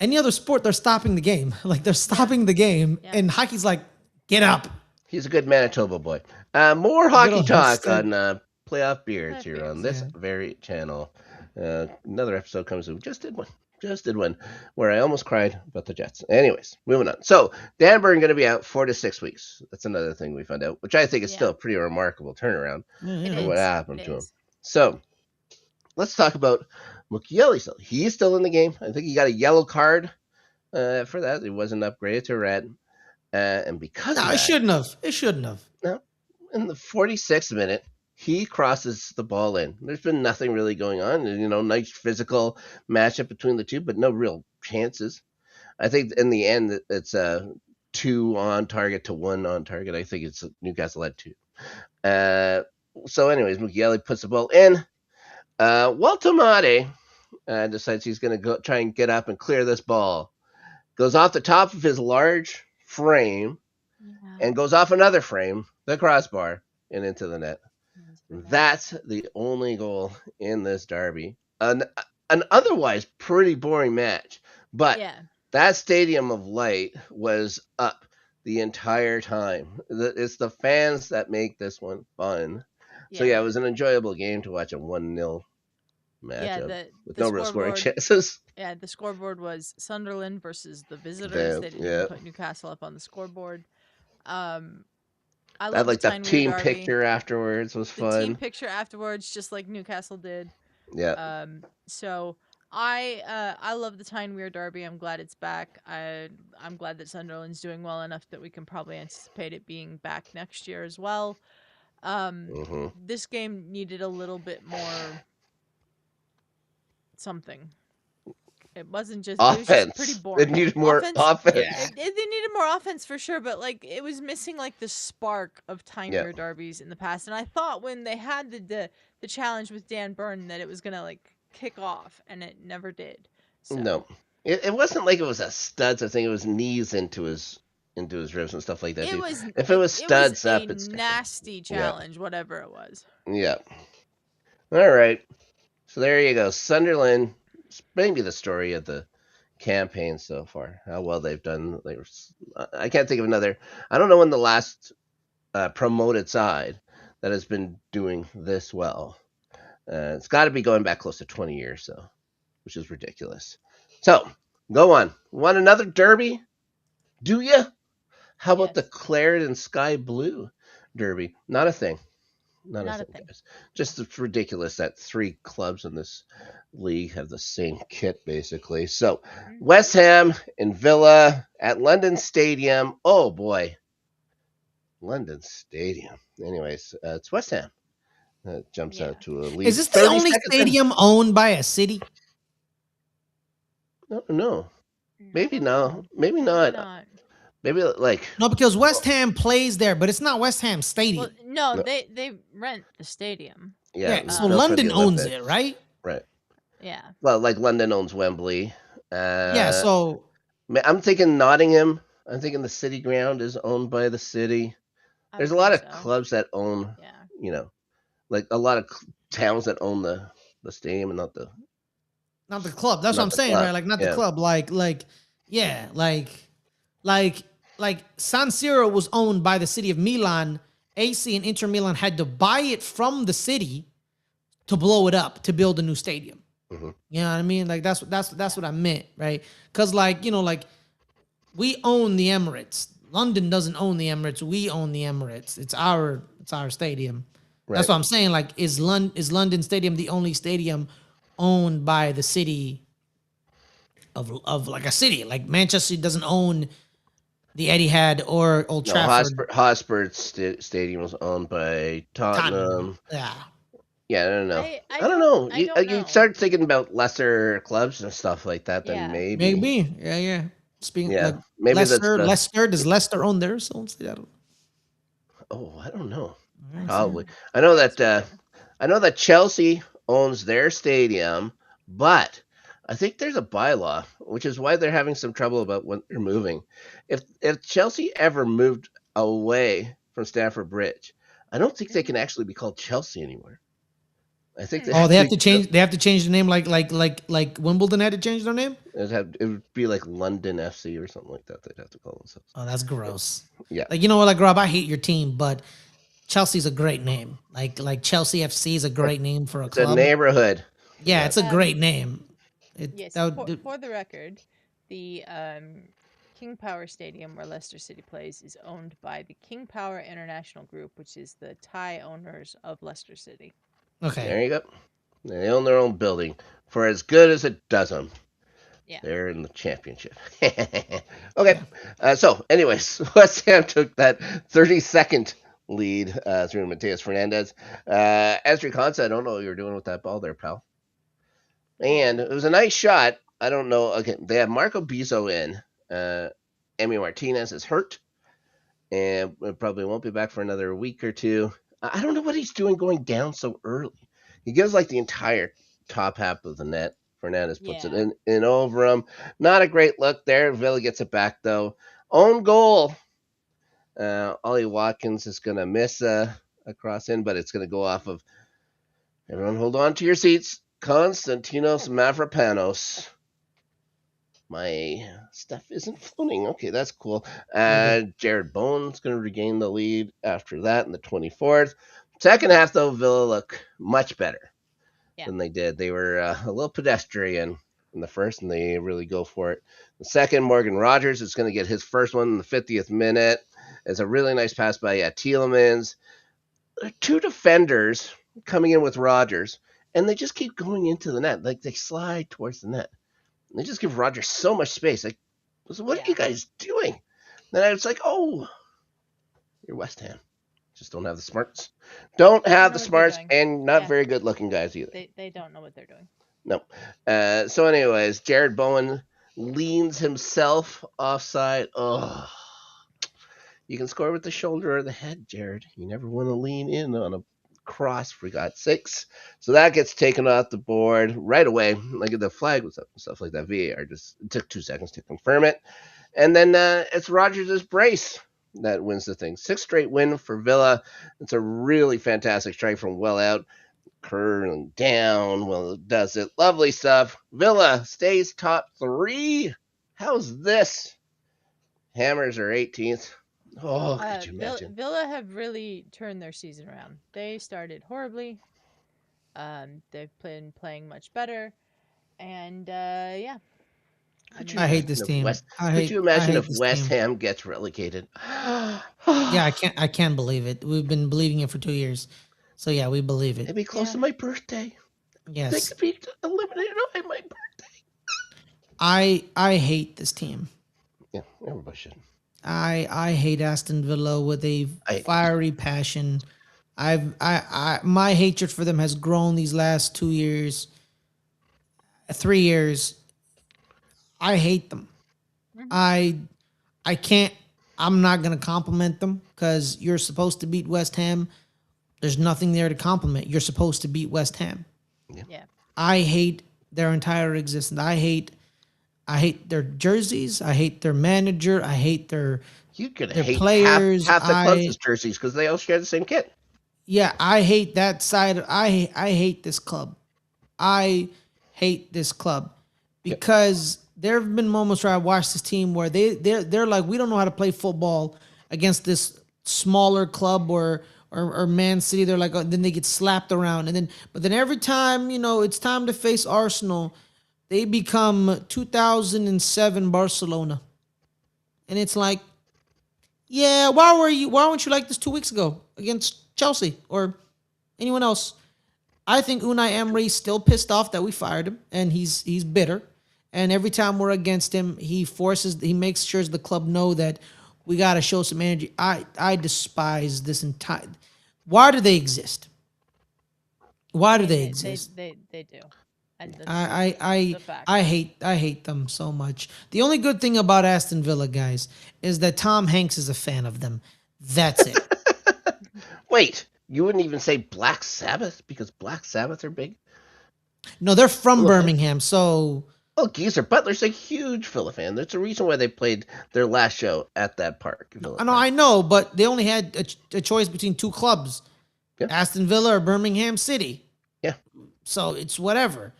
any other sport, they're stopping the game. Like they're stopping the game, Yeah. and hockey's like Get up. He's a good Manitoba boy. More Good hockey old talk Husted. on Playoff Beards Playoff here on beers. this Yeah. very channel. Another episode comes in. Just did one, where I almost cried about the Jets. Anyways, moving on. So Dan Burn going to be out 4 to 6 weeks. That's another thing we found out, which I think is Yeah, still a pretty remarkable turnaround it for Yeah. what is. It happened to him. is. So let's talk about Mukiele. So he's still in the game. I think he got a yellow card for that. He wasn't upgraded to red, and because of No, it that, shouldn't have. It shouldn't have. no, in the 46th minute, he crosses the ball in. There's been nothing really going on. Nice physical matchup between the two, but no real chances. I think in the end, it's a 2 on target to 1 on target. I think it's Newcastle had 2. Uh, so, anyways, Mukiele puts the ball in. Walter decides he's going to go try and get up and clear this ball. Goes off the top of his large frame Yeah. and goes off another frame, the crossbar, and into the net. That's the only goal in this derby. An otherwise pretty boring match, but Yeah. that Stadium of Light was up the entire time. It's the fans that make this one fun. So yeah, it was an enjoyable game to watch a 1-0 Yeah, matchup with the no real scoring scoreboard. chances. Yeah, the scoreboard was Sunderland versus the visitors. They didn't Yeah, even put Newcastle up on the scoreboard. Um, I that love the like the Tyne-Weir team derby. picture afterwards was The team fun. picture afterwards, just like Newcastle did. Yeah. So I love the Tyne-Weir derby. I'm glad it's back. I'm glad that Sunderland's doing well enough that we can probably anticipate it being back next year as well. hmm This game needed a little bit more something. It wasn't just. It was just pretty Offense. It boring. needed more Offense. Yeah. offense. They needed more offense for sure, but like it was missing like the spark of Yeah. Tyne-Weir derbies in the past. And I thought when they had the challenge with Dan Burn that it was gonna like kick off, and it never did. So No. It wasn't like it was a studs. I think it was knees into his ribs and stuff like that. it Dude. was If it was it was studs a up, it's different. nasty Yeah. challenge, whatever it was. Yeah. All right. So there you go. Sunderland, maybe the story of the campaign so far. How well they've done. I can't think of another. I don't know when the last promoted side that has been doing this well. It's got to be going back close to 20 years, though, which is ridiculous. So go on. Want another derby? Do you? How about the Yes, Claret and Sky Blue derby? Not a thing. Not a not a thing, thing. guys. Just it's ridiculous that 3 clubs in this league have the same kit, basically. So, West Ham and Villa at London Stadium. Oh boy, London Stadium. Anyways, it's West Ham. Jumps Yeah. out to a lead. Is this the 30 only seconds in. stadium owned by a city? No. Maybe No, no. Maybe not. not. Maybe like No, because West Ham plays there, but it's not West Ham Well, Stadium. no, no. they rent the stadium. Yeah, Yeah, so built for London the owns Olympics. it, right? Right. Yeah. Well, like London owns Wembley. Yeah, so I'm thinking Nottingham. I'm thinking the City Ground is owned by the city. I There's a would lot think of so. clubs that own, Yeah. like a lot of towns that own the stadium and not the not the club. That's what I'm saying, club. right? Like not the Yeah. club. Yeah, like San Siro was owned by the city of Milan. AC and Inter Milan had to buy it from the city to blow it up to build a new stadium. Mhm. You know what I mean? Like that's what I meant, right? Because like we own the Emirates. London doesn't own the Emirates. We own the Emirates. It's our stadium. Right. That's what I'm saying. Like, is London Stadium the only stadium owned by the city of like a city? Like Manchester doesn't own the Etihad or Old No, Trafford. Hotspur Stadium was owned by Tottenham. Yeah. Yeah, I don't know. I I don't know. I don't know. You start thinking about lesser clubs and stuff like that, then Yeah. maybe. Maybe. Yeah. Speaking Yeah, like maybe that's Leicester, does Leicester own theirs? So I don't. Oh, I don't know. Alright, Probably. I know that Chelsea owns their stadium, but I think there's a bylaw, which is why they're having some trouble about when they're moving. If Chelsea ever moved away from Stamford Bridge, I don't think they can actually be called Chelsea anymore. I think they Oh, they have to actually change. They have to change the name, like Wimbledon had to change their name. it would be like London FC or something like that. They'd have to call themselves. Oh, that's gross. Yeah, Like, you know what, like, Rob, I hate your team, but Chelsea's a great name. Like Chelsea FC is a great name for a it's a club. neighborhood. Yeah, Yeah, it's a great name. Yes, That for would, for the record, the King Power Stadium where Leicester City plays is owned by the King Power International Group, which is the Thai owners of Leicester City. okay. there you go. They own their own building for as good as it does them. Yeah. They're in the championship. Okay. Yeah. Anyways, West Ham took that 30-second lead through Mateus Fernandez. Ezri Konsa, I don't know what you were doing with that ball there, pal. And it was a nice shot. I don't know. Okay, they have Marco Bizzo in. Emi Martinez is hurt and probably won't be back for another week or two. I don't know what he's doing going down so early. He gives like the entire top half of the net. Fernandez puts it Yeah. in over him. Not a great look there. Villa gets it back though. Own goal. Ollie Watkins is going to miss a cross in, but it's going to go off of. Everyone hold on to your seats. Konstantinos Mavropanos. My stuff isn't floating. Okay, that's cool. Jared Bowen's going to regain the lead after that in the 24th. Second half, though, Villa look much better than they did. They were a little pedestrian in the first, and they really go for it. The second, Morgan Rogers is going to get his first one in the 50th minute. It's a really nice pass by Tielemans. Two defenders coming in with Rogers, and they just keep going into the net. Like, they slide towards the net. They just give Rogers so much space. Like, what are you guys doing? Then it's like, oh, you're West Ham. Just don't have the smarts. Don't have the smarts, and not very good looking guys either. They don't know what they're doing. No. Anyways, Jared Bowen leans himself offside. Oh, you can score with the shoulder or the head, Jared. You never want to lean in on a cross, for God's sakes. So that gets taken off the board right away. Like the flag was up and stuff like that. VAR just it took 2 seconds to confirm it. And then it's Rogers' brace that wins the thing. 6th straight win for Villa. It's a really fantastic strike from well out. Curling down. Well, it does it. Lovely stuff. Villa stays top 3. How's this? Hammers are 18th. Oh, could you imagine? Villa have really turned their season around. They started horribly. They've been playing much better, and yeah. I hate this team. Could you imagine if West team. Ham gets relegated? Yeah, I can't believe it. We've been believing it for 2 years. So yeah, we believe it. It'd be close to my birthday. Yes. They could be eliminated on my birthday. I hate this team. Yeah, everybody should. I hate Aston Villa with a fiery passion. My hatred for them has grown these last 2 years, 3 years. I hate them. I can't. I'm not gonna compliment them because you're supposed to beat West Ham. There's nothing there to compliment. You're supposed to beat West Ham. Yeah. I hate their entire existence. I hate their jerseys. I hate their manager. I hate their players. Half the club's jerseys because they all share the same kit. Yeah, I hate that side. I hate this club. I hate this club because there have been moments where I watched this team where they're like, we don't know how to play football against this smaller club or Man City. They're like, then they get slapped around, but then every time it's time to face Arsenal, they become 2007 Barcelona, and it's like, yeah, why weren't you like this 2 weeks ago against Chelsea or anyone else? I think Unai Emery's still pissed off that we fired him, and he's bitter. And every time we're against him, he makes sure the club know that we got to show some energy. I despise this entire. Why do they exist? Why do they exist? They do. And I hate them so much. The only good thing about Aston Villa, guys, is that Tom Hanks is a fan of them. That's it. Wait, you wouldn't even say Black Sabbath because Black Sabbath are big? No, they're from Birmingham, so. Oh, Geezer Butler's a huge Villa fan. There's a reason why they played their last show at that park. I know, but they only had a choice between 2 clubs, yeah. Aston Villa or Birmingham City. Yeah. So it's whatever,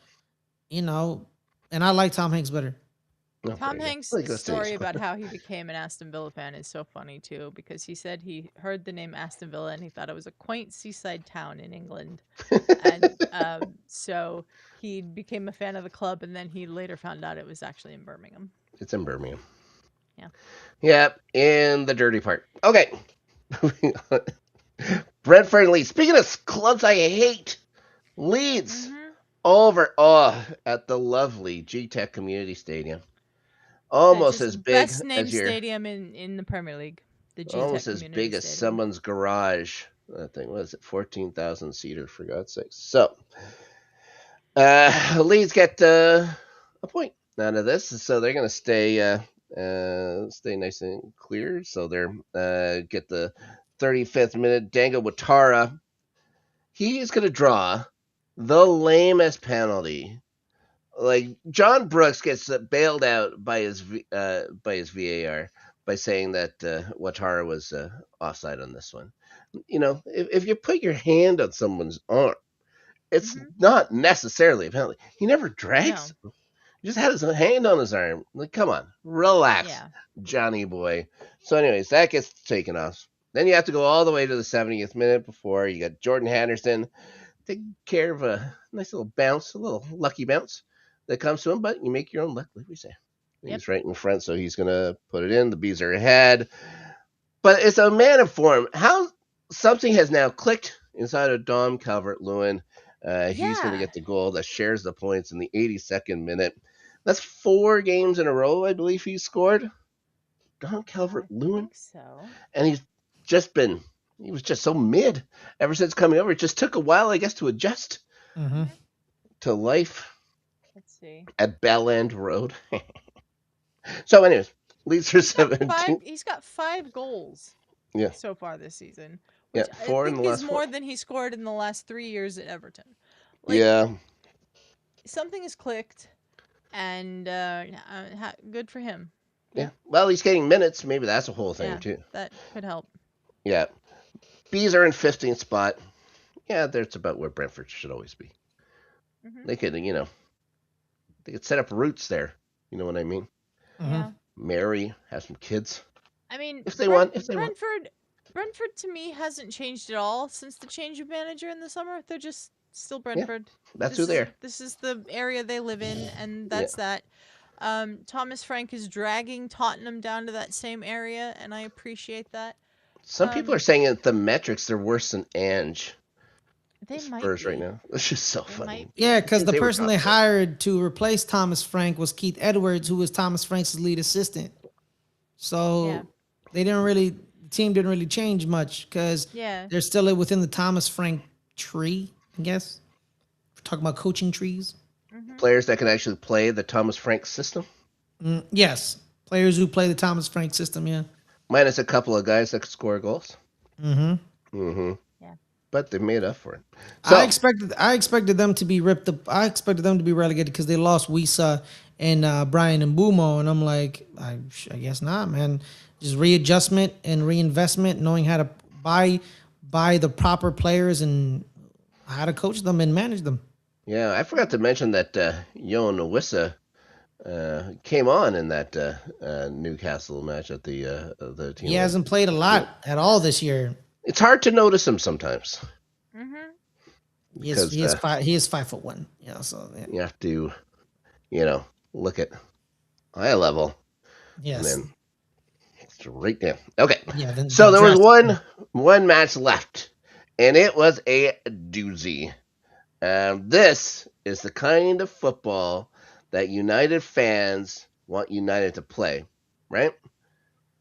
you know. And I like Tom Hanks better. Oh, there Tom you go. Hanks' Well, he goes to story English. about how he became an Aston Villa fan is so funny too, because he said he heard the name Aston Villa and he thought it was a quaint seaside town in England, and so he became a fan of the club, and then he later found out it was actually in Birmingham. It's in Birmingham. Yeah. Yep, in the dirty part. Okay. Brentford and Leeds. Speaking of clubs I hate, Leeds Mm-hmm. over at the lovely G Tech Community Stadium. The Almost just as big best as named your stadium in the Premier League, the G almost Tech as Community big as Stadium. someone's garage. I think what is it, 14,000 seater for God's sake. So Leeds get a point out of this, so they're going to stay nice and clear. So they're get the 35th minute. Dango Watara. He is going to draw the lamest penalty. Like John Brooks gets bailed out by his VAR by saying that Watara was offside on this one. You know, if you put your hand on someone's arm, it's Mm-hmm. not necessarily a penalty. He never drags. No. He just had his hand on his arm. Like, come on, relax, Yeah. Johnny boy. So, anyways, that gets taken off. Then you have to go all the way to the 70th minute before you got Jordan Henderson taking care of a nice little bounce, a little lucky bounce that comes to him, but you make your own luck, like we say. Yep. He's right in front, so he's going to put it in. The Bees are ahead. But it's a man of form. How something has now clicked inside of Dom Calvert-Lewin. He's going to Yeah. get the goal that shares the points in the 82nd minute. That's 4 games in a row, I believe he's scored. Dom I Calvert-Lewin. think so. And just been, he was just so mid ever since coming over. It just took a while, I guess, to adjust Mm-hmm. Mm-hmm. to life Let's see. at Bell End Road. So, anyways, Leeds are 17. He's got 5 goals Yeah, so far this season, yeah, which I 4 in the think is last 4. more than he scored in the last 3 years at Everton. Like, Yeah, something has clicked, and good for him. yeah. Well, he's getting minutes. Maybe that's a whole thing, Yeah, too. that could help. Yeah. Bees are in 15th spot. Yeah, that's about where Brentford should always be. Hmm. They could, they could set up roots there. You know what I mean? Mm-hmm. Yeah. Marry, have some kids. I mean, If they want, if they want. Brentford to me hasn't changed at all since the change of manager in the summer. They're just still Yeah, Brentford. that's who they are. This is the area they live in, and Yeah. that's that. Thomas Frank is dragging Tottenham down to that same area, and I appreciate that. Some people are Um, saying that the metrics they're worse than Ange. they The might Spurs right be. now. It's just so They funny. might Yeah, be. because the They were person they top six. hired to replace Thomas Frank was Keith Edwards, who was Thomas Frank's lead assistant. So Yeah. the team didn't really change much because Yeah. they're still within the Thomas Frank tree, I guess. We're talking about coaching trees. Hmm. Players that can actually play the Thomas Frank system, Yes, players who play the Thomas Frank system. Yeah. minus a couple of guys that could score goals. Mm-hmm. Mm-hmm. Yeah. But they made up for it. I So, expected them to be ripped up. I expected them to be relegated because they lost Wisa and Brian and Bumo, and I'm like, I guess not, man. Just readjustment and reinvestment, knowing how to buy the proper players and how to coach them and manage them. yeah, I forgot to mention that Yon Wissa came on in that Newcastle match at the team. He hasn't played a lot at all this year. It's hard to notice him sometimes Hmm. because He is 5'1". Yeah, so yeah. you have to, look at eye level Yes. and then it's right there. Okay, Yeah. Then so there was draft- one match left, and it was a doozy. This is the kind of football that United fans want United to play, right?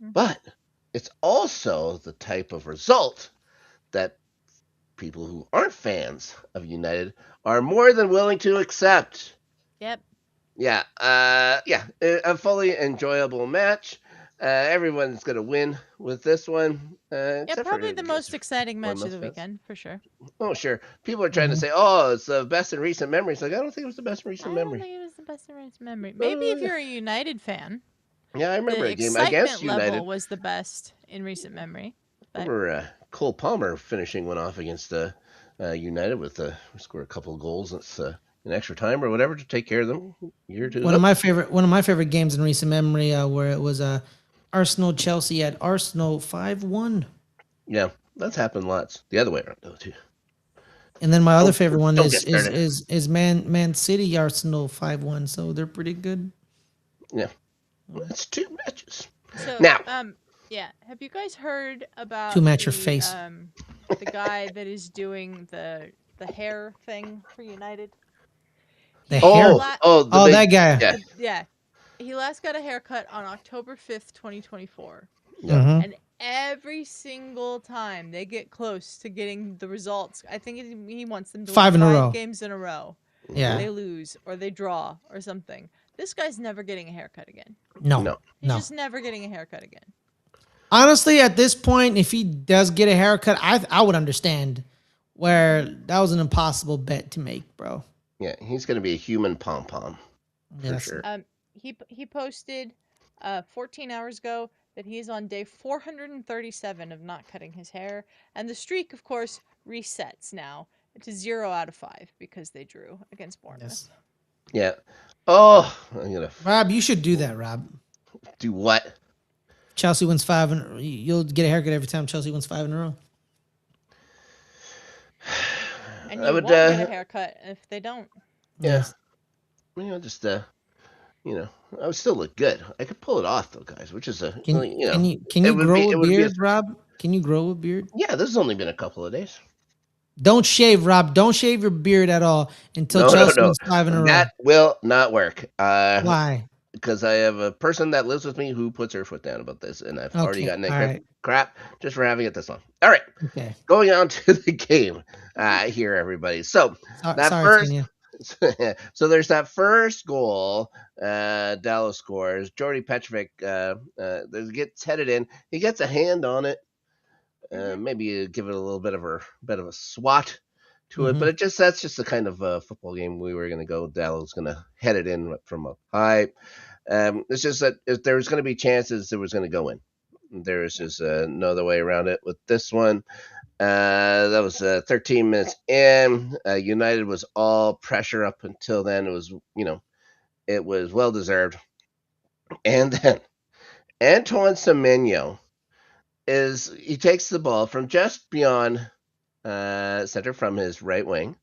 Mhm. But it's also the type of result that people who aren't fans of United are more than willing to accept. Yep. Yeah, a fully enjoyable match. Everyone's gonna win with this one, Yeah, except probably for the most exciting match of Bournemouth the fans. weekend for sure. Oh, sure. People are trying to Mhm. say, "Oh, it's the best in recent memory." It's like I don't think it was the best in I recent don't memory. think it was the best in recent memory. Maybe if Yeah. you're a United fan, Yeah, I remember the a game against excitement level United. was the best in recent memory. I But remember Cole Palmer finishing one off against United with score a couple of goals. It's in extra time or whatever to take care of them. Year two. One of my favorite games in recent memory, where it was Arsenal Chelsea at Arsenal 5-1. Yeah, that's happened lots. The other way around though too. And then my other Don't favorite one don't is get started. Man City Arsenal 5-1. So they're pretty good. Yeah, that's two matches. So, Now, yeah. Have you guys heard about To match your face. the guy that is doing the hair thing for United? The He hair. the Oh, that big guy. yeah, yeah. He last got a haircut on October 5th, 2024. yeah. Mm-hmm. And every single time they get close to getting the results, I think he wants them to win 5 in a 5 row. games in a row. Yeah. They lose or they draw or something. This guy's never getting a haircut again. No. He's No. just never getting a haircut again. Honestly, at this point, if he does get a haircut, I would understand. Where that was an impossible bet to make, bro. Yeah, he's going to be a human pom pom for Yes. sure. He posted 14 hours ago that he is on day 437 of not cutting his hair, and the streak, of course, resets now to 0 out of 5 because they drew against Bournemouth. Yes. Yeah. Oh, I'm gonna Rob, you should do that, Rob. do what? Chelsea wins 5, and you'll get a haircut every time Chelsea wins 5 in a row. And you I would, won't get a haircut if they don't. Yeah. Yes. Just I would still look good. I could pull it off though, guys. Which is Can you grow a beard, Rob? Can you grow a beard? Yeah, this has only been a couple of days. Don't shave, Rob. Don't shave your beard at all until No, Chelsea no. wins 5 in a row. That will not work. Why? Because I have a person that lives with me who puts her foot down about this, and I've already gotten that crap just for having it this long. All right. Okay. Going on to the game here, everybody. So so there's that first goal Dallas scores. Jordy Petrovic gets headed in. He gets a hand on it. Maybe give it a little bit of a swat to it, but that's just the kind of football game we were going to go. Dallas was going to head it in from up high. It's just that if there was going to be chances, it was going to go in. There was just no other way around it with this one. That was 13 minutes in. United was all pressure up until then. It was well deserved. And then Antoine Semenyo he takes the ball from just beyond center from his right wing,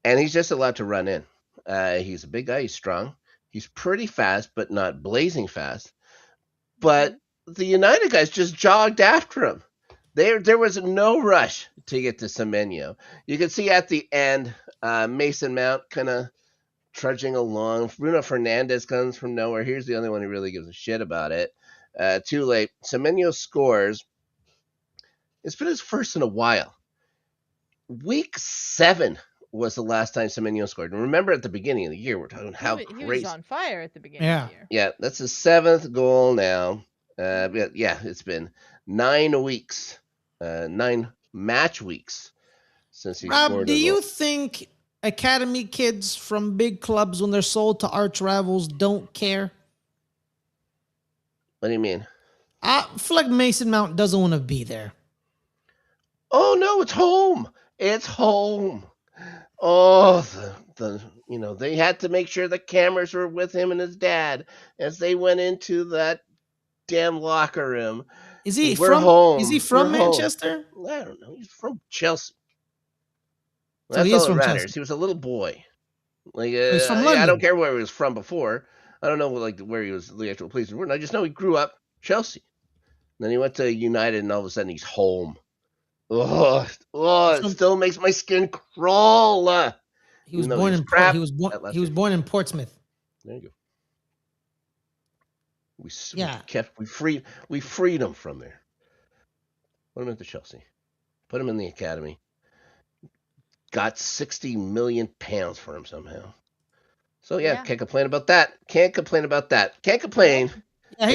and he's just allowed to run in. He's a big guy. He's strong. He's pretty fast, but not blazing fast. But the United guys just jogged after him. There was no rush to get to Semenyo. You could see at the end, Mason Mount kind of trudging along. Bruno Fernandes comes from nowhere. Here's the only one who really gives a shit about it. Too late. Semenyo scores. It's been his first in a while. Week 7 was the last time Semenyo scored. And remember at the beginning of the year, we're talking how he crazy. was on fire at the beginning of the year. Yeah, that's his 7th goal now. It's been 9 weeks. 9 match weeks since he scored. Rob, do you think academy kids from big clubs, when they're sold to arch rivals, don't care? What do you mean? I feel like Mason Mount doesn't want to be there. Oh no, it's home. It's home. Oh, they had to make sure the cameras were with him and his dad as they went into that damn locker room. Is he home. Is he from We're Manchester? Home. I don't know. He's from Chelsea. So That's all that matters. Chelsea. He was a little boy. He's from London. I don't care where he was from before. I don't know where he was the actual place. I just know he grew up Chelsea. Then he went to United, and all of a sudden he's home. It still makes my skin crawl. He was born in Portsmouth. There you go. We freed him from there. Put him into Chelsea. Put him in the academy. Got £60 million for him somehow. So can't complain about that. Can't complain. Yeah,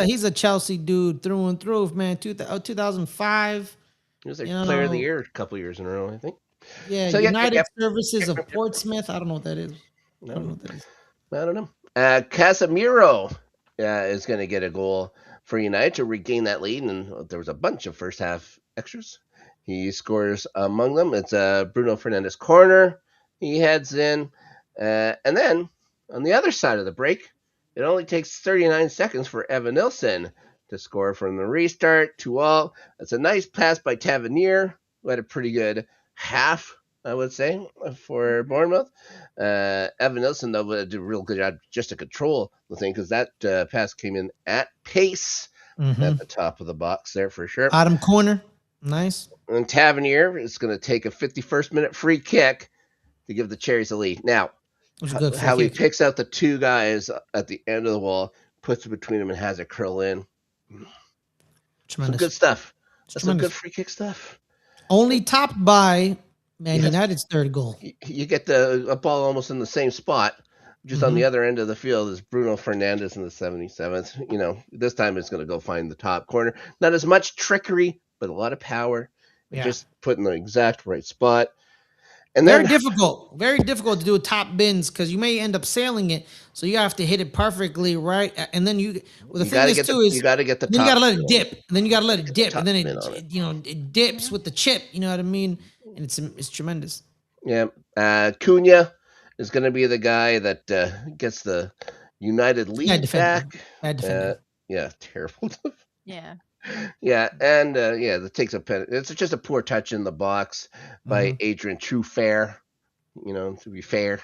he's a Chelsea dude through and through, man. 2005. He was player of the year a couple years in a row, I think. Yeah, so United Services of Portsmouth. I don't know what that is. I don't know. Casemiro is going to get a goal for United to regain that lead, and there was a bunch of first half extras He scores among them. It's a Bruno Fernandes corner. He heads in. And then on the other side of the break, it only takes 39 seconds for Evan Nilsson to score from the restart, 2-all. That's a nice pass by Tavernier, who had a pretty good half, I would say, for Mhm. Bournemouth. Evan Nilsson, though, did a real good job just to control the thing, because that pass came in at pace at Mm-hmm. the top of the box there for sure. Bottom corner. Nice. And Tavernier is going to take a 51st minute free kick to give the Cherries a lead. Now, It was a good free how he kick. picks out the two guys at the end of the wall, puts it between them, and has it curl in. Some Tremendous. good stuff. It's That's some tremendous. good free kick stuff. Only topped by Man Yes, United's third goal. you get a ball almost in the same spot, just on Mm-hmm. the other end of the field is Bruno Fernandes in the 77th. This time it's going to go find the top corner. Not as much trickery, but a lot of power. And Yeah. just put in the exact right spot. And Very then difficult. Very difficult to do top bins because you may end up sailing it. So you have to hit it perfectly right. And then well, the you thing got to is get too the is you got to get the then you got top to let spin it on dip. it. And then you got to let it Get the dip. And top then spin on it. it dips Mhm. with the chip. You know what I mean? And it's tremendous. Yeah. Cunha is going to be the guy that gets the United Bad lead defending. back. Bad Uh, defending. yeah, terrible. Yeah. Yeah, and that takes a pen. It's just a poor touch in the box by Mm-hmm. Adrian Truefair. To be fair,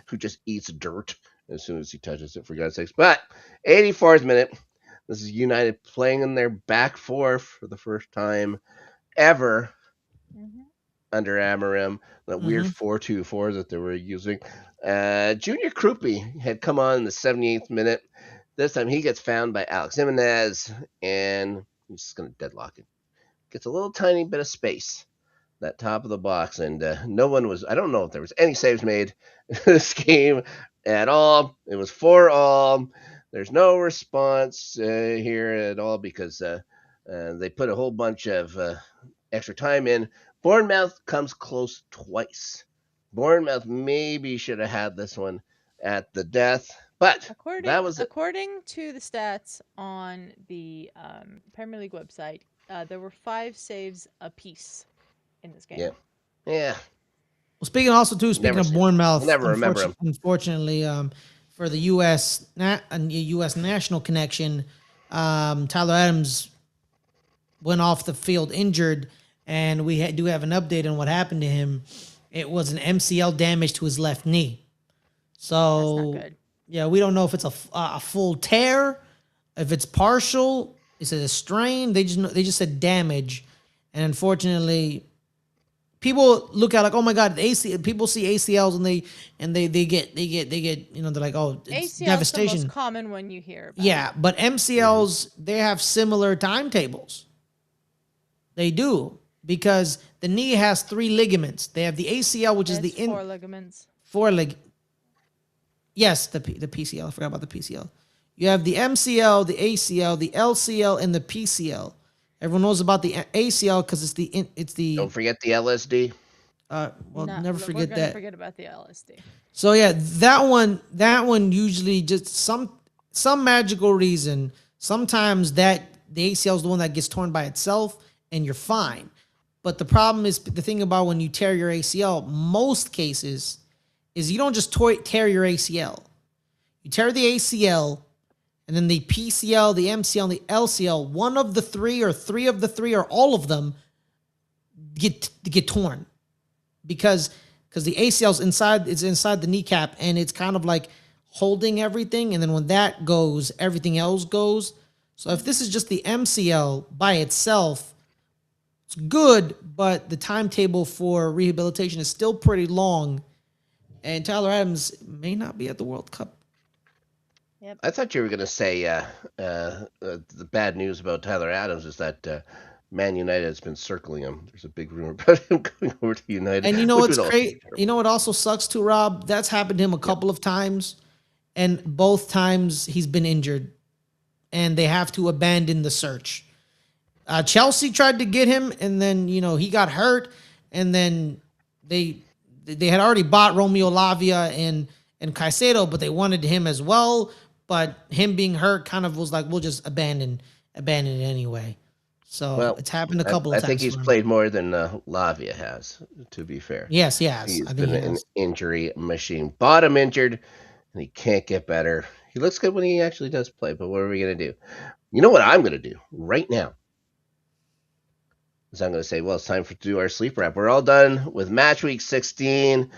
who just eats dirt as soon as he touches it, for God's sakes. But 84th minute, this is United playing in their back four for the first time ever Mhm. under Amarim, that weird Mm-hmm. 4-2-4 that they were using. Junior Krupi had come on in the 78th minute. This time he gets found by Alex Jimenez, and he's just going to deadlock it. Gets a little tiny bit of space, that top of the box, and no one was. I don't know if there was any saves made in this game at all. It was 4-all. There's no response here at all because they put a whole bunch of extra time in. Bournemouth comes close twice. Bournemouth maybe should have had this one at the death, but that According was it. according to the stats on the Premier League website, there were 5 saves apiece in this game. Yeah, yeah. Well, speaking Never of see him. We'll Bournemouth, never remember him. unfortunately, for the U.S. national connection, Tyler Adams went off the field injured, and we do have an update on what happened to him. It was an MCL damage to his left knee. That's not So good. yeah, we don't know if it's a full tear, if it's partial. Is it a strain? They just said damage, and unfortunately, people look at like, oh my god, AC. People see ACLs and they get they're like, oh, it's ACL is the most devastation. common one you hear about. Yeah, but MCLs they have similar timetables. They do because the knee has 3 ligaments. They have the ACL, which is the It's 4 ligaments. 4 lig. Yes, the PCL. I forgot about the PCL. You have the MCL, the ACL, the LCL, and the PCL. Everyone knows about the ACL because it's the Don't forget the LSD. well, Not, never we're forget gonna that. forget about the LSD. So yeah, that one usually just some magical reason. Sometimes that the ACL is the one that gets torn by itself, and you're fine. But the problem is the thing about when you tear your ACL, most cases, is you don't just tear your ACL. You tear the ACL, and then the PCL, the MCL, and the LCL. One of the 3, or 3 of the 3, or all of them get torn because the ACL is inside the kneecap, and it's kind of like holding everything. And then when that goes, everything else goes. So if this is just the MCL by itself, it's good, but the timetable for rehabilitation is still pretty long, and Tyler Adams may not be at the World Cup. Yep. I thought you were going to say the bad news about Tyler Adams is that Man United has been circling him. There's a big rumor about him going over to United, And you know which what's would also great? be terrible. You know what also sucks too, Rob? That's happened to him a couple of times, and both times he's been injured, and they have to abandon the search. Chelsea tried to get him, and then he got hurt, and then they had already bought Romeo Lavia and Caicedo, but they wanted him as well. But him being hurt kind of was like, we'll just abandon it anyway. So Well, it's happened a couple of I think times he's for him. played more than Lavia has, to be fair. Yes, yes, He's I think been he an has. injury machine. Bottom injured, and he can't get better. He looks good when he actually does play, but what are we going to do? You know what I'm going to do right now? Is I'm going to say, well, it's time to do our sleep wrap. We're all done with match week 16.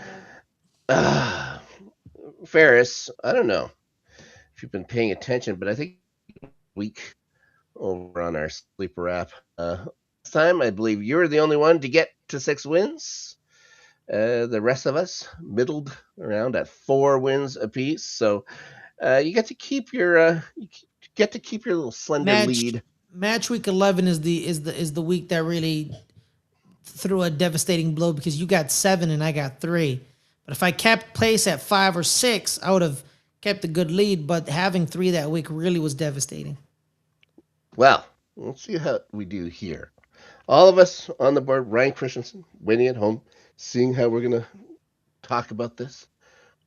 Uh, Ferris, I don't know if you've been paying attention, but I think week over on our sleeper wrap. Last time, I believe you were the only one to get to 6 wins. The rest of us middled around at 4 wins apiece. So you get to keep your little slender Match lead. match week 11 is the week that really threw a devastating blow because you got 7 and I got 3. But if I kept pace at 5 or 6, I would have kept a good lead. But having 3 that week really was devastating. Well, let's see how we do here. All of us on the board. Ryan Christensen winning at home. Seeing how we're gonna talk about this.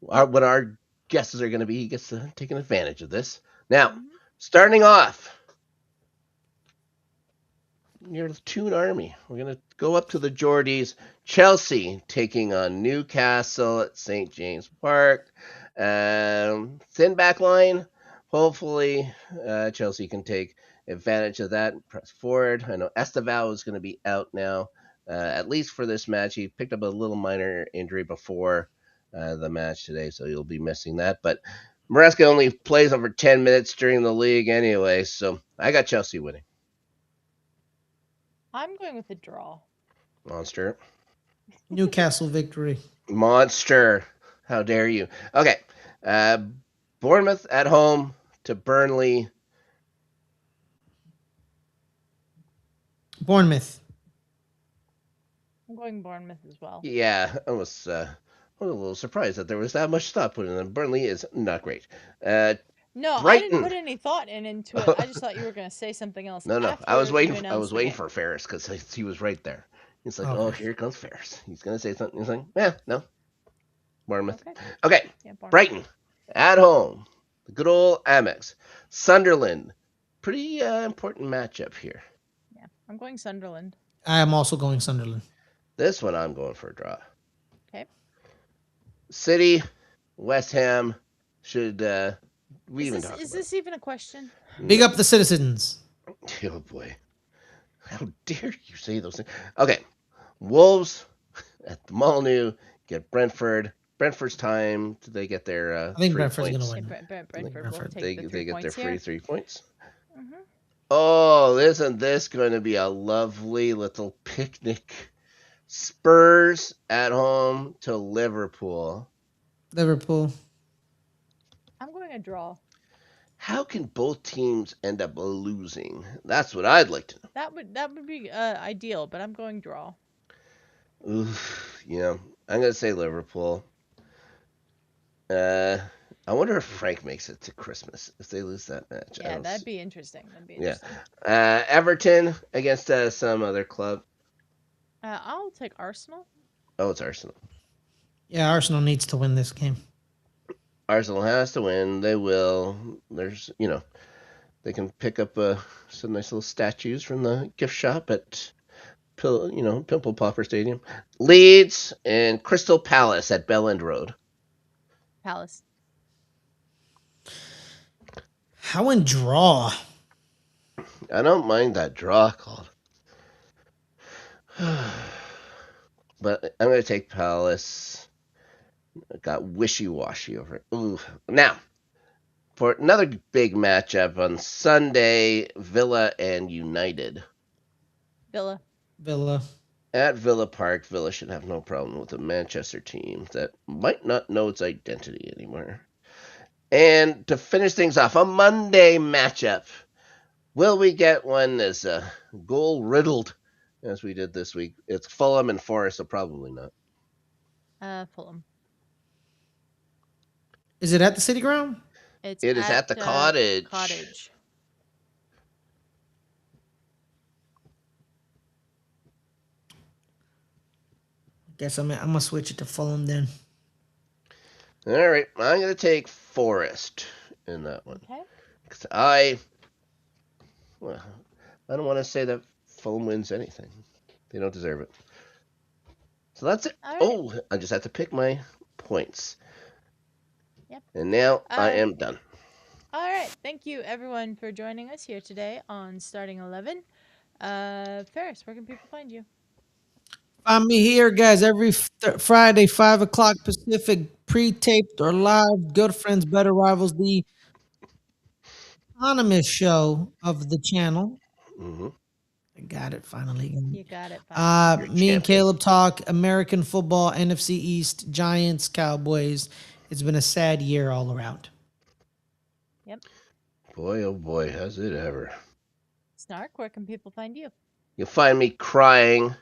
What our guesses are gonna be. He gets to take an advantage of this. Now, Mhm. starting off, near the Toon Army. We're going to go up to the Geordies. Chelsea taking on Newcastle at St. James Park. Thin back line. Hopefully, Chelsea can take advantage of that and press forward. I know Esteval is going to be out now, at least for this match. He picked up a little minor injury before the match today, so he'll be missing that. But Maresca only plays over 10 minutes during the league anyway, so I got Chelsea winning. I'm going with a draw. Monster. Newcastle victory. Monster. How dare you? Okay. Uh, Bournemouth at home to Burnley. Bournemouth. I'm going Bournemouth as well. Yeah, I was a little surprised that there was that much thought put in them. Burnley is not great. Uh, No, I didn't Brighton. put any thought into it. I just thought you were going to say something else No, no. after you I was announced the waiting game. for Ferris because he was right there. He's like, oh, Okay. here comes Ferris. He's gonna say something. He's like, yeah, no, Bournemouth. Okay. Okay, Yeah, Bournemouth. Brighton at home. The good old Amex. Sunderland. Pretty important matchup here. Yeah, I'm going Sunderland. I am also going Sunderland. This one I'm going for a draw. Okay. City, West Ham. Should we even talk Is about this even a question? it? Big No. up the citizens. Oh boy. How dare you say those things? Okay. Wolves at the Molyneux get Brentford. Brentford's time. Do they get their I think three Brentford's gonna points? Okay, win. I think Brentford will Brentford. take the three They get their points free here. 3 points. Hmm. Oh, isn't this going to be a lovely little picnic? Spurs at home to Liverpool. Liverpool. I'm going a draw. How can both teams end up losing? That's what I'd like to That would be ideal, but I'm going draw. know. Oof, I'm gonna say Liverpool. Uh, I wonder if Frank makes it to Christmas if they lose that match. I Yeah, don't. that'd be interesting. That'd be Yeah. interesting. Everton against some other club. I'll take Arsenal. Oh, it's Arsenal. Yeah, Arsenal needs to win this game. Arsenal has to win. They will. They can pick up some nice little statues from the gift shop at Pimple Popper Stadium. Leeds and Crystal Palace at Bell End Road. Palace. How in draw? I don't mind that draw call. But I'm going to take Palace. I got wishy-washy over it. Ooh. Now, for another big matchup on Sunday, Villa and United. Villa. Villa. At Villa Park, Villa should have no problem with a Manchester team that might not know its identity anymore. And to finish things off, a Monday matchup. Will we get one as goal riddled as we did this week? It's Fulham and Forest, so probably not. Fulham. Is it at the City Ground? It's It is at the Cottage. Cottage. Guess I'm gonna switch it to Fulham then. All right, I'm going to take Forest in that one. Okay. 'Cause well, I don't want to say that Fulham wins anything. They don't deserve it. So that's it. All right. Oh, I just have to pick my points. Yep. And now I Uh, am done. all right. Thank you, everyone, for joining us here today on Starting 11. Ferris, where can people find you? Find me here, guys, every Friday, 5 o'clock Pacific, pre-taped or live. Good Friends, Better Rivals, the anonymous show of the channel. Hmm. I got it finally. You got it finally. You're a Me and champion. Caleb talk American football, NFC East, Giants, Cowboys. It's been a sad year all around. Yep. Boy, oh boy, has it ever. Snark, where can people find you? You'll find me crying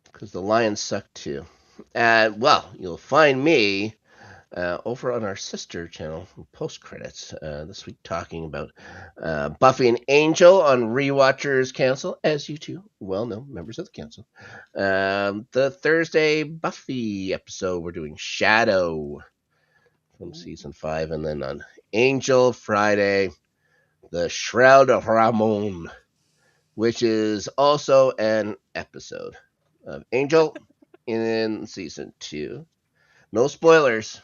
because the Lions suck too. Well, you'll find me over on our sister channel, Post Credits, this week talking about Buffy and Angel on Rewatchers Council, as you two well know, members of the council. The Thursday Buffy episode, we're doing Shadow from season 5, and then on Angel Friday, the Shroud of Ramon, which is also an episode of Angel in season 2. No spoilers.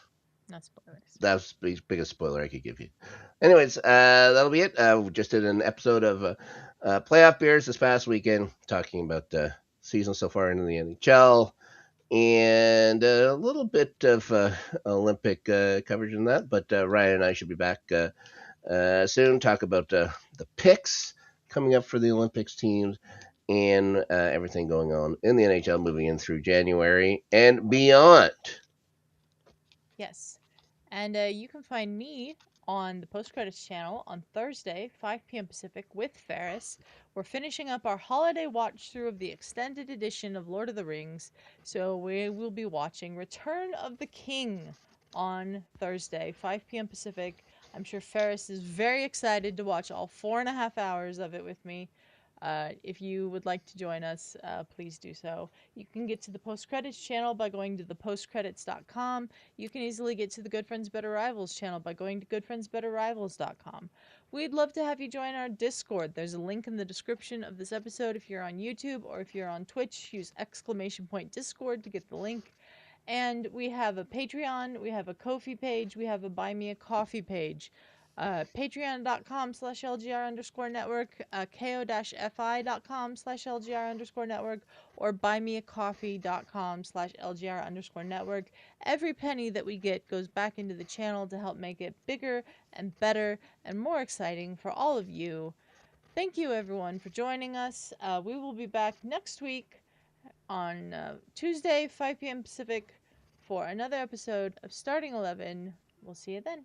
No spoilers. That's the biggest spoiler I could give you. Anyways, that'll be it. We just did an episode of Playoff Beers this past weekend, talking about the season so far in the NHL, and a little bit of Olympic coverage in that. But Ryan and I should be back soon, talk about the picks coming up for the Olympics teams, and everything going on in the NHL moving in through January and beyond. Yes. And you can find me on the Post Credits channel on Thursday, 5 p.m. Pacific, with Ferris. We're finishing up our holiday watch through of the extended edition of Lord of the Rings. So we will be watching Return of the King on Thursday, 5 p.m. Pacific. I'm sure Ferris is very excited to watch all 4.5 hours of it with me. If you would like to join us, please do so. You can get to the Post Credits channel by going to thepostcredits.com. You can easily get to the Good Friends Better Rivals channel by going to goodfriendsbetterrivals.com. We'd love to have you join our Discord. There's a link in the description of this episode if you're on YouTube, or if you're on Twitch, use !Discord to get the link. And we have a Patreon, we have a Ko-fi page, we have a Buy Me a Coffee page. Patreon.com/LGR_network, ko-fi.com/LGR_network, or buymeacoffee.com/LGR_network. Every penny that we get goes back into the channel to help make it bigger and better and more exciting for all of you. Thank you, everyone, for joining us. We will be back next week on Tuesday, 5 p.m. Pacific, for another episode of Starting 11. We'll see you then.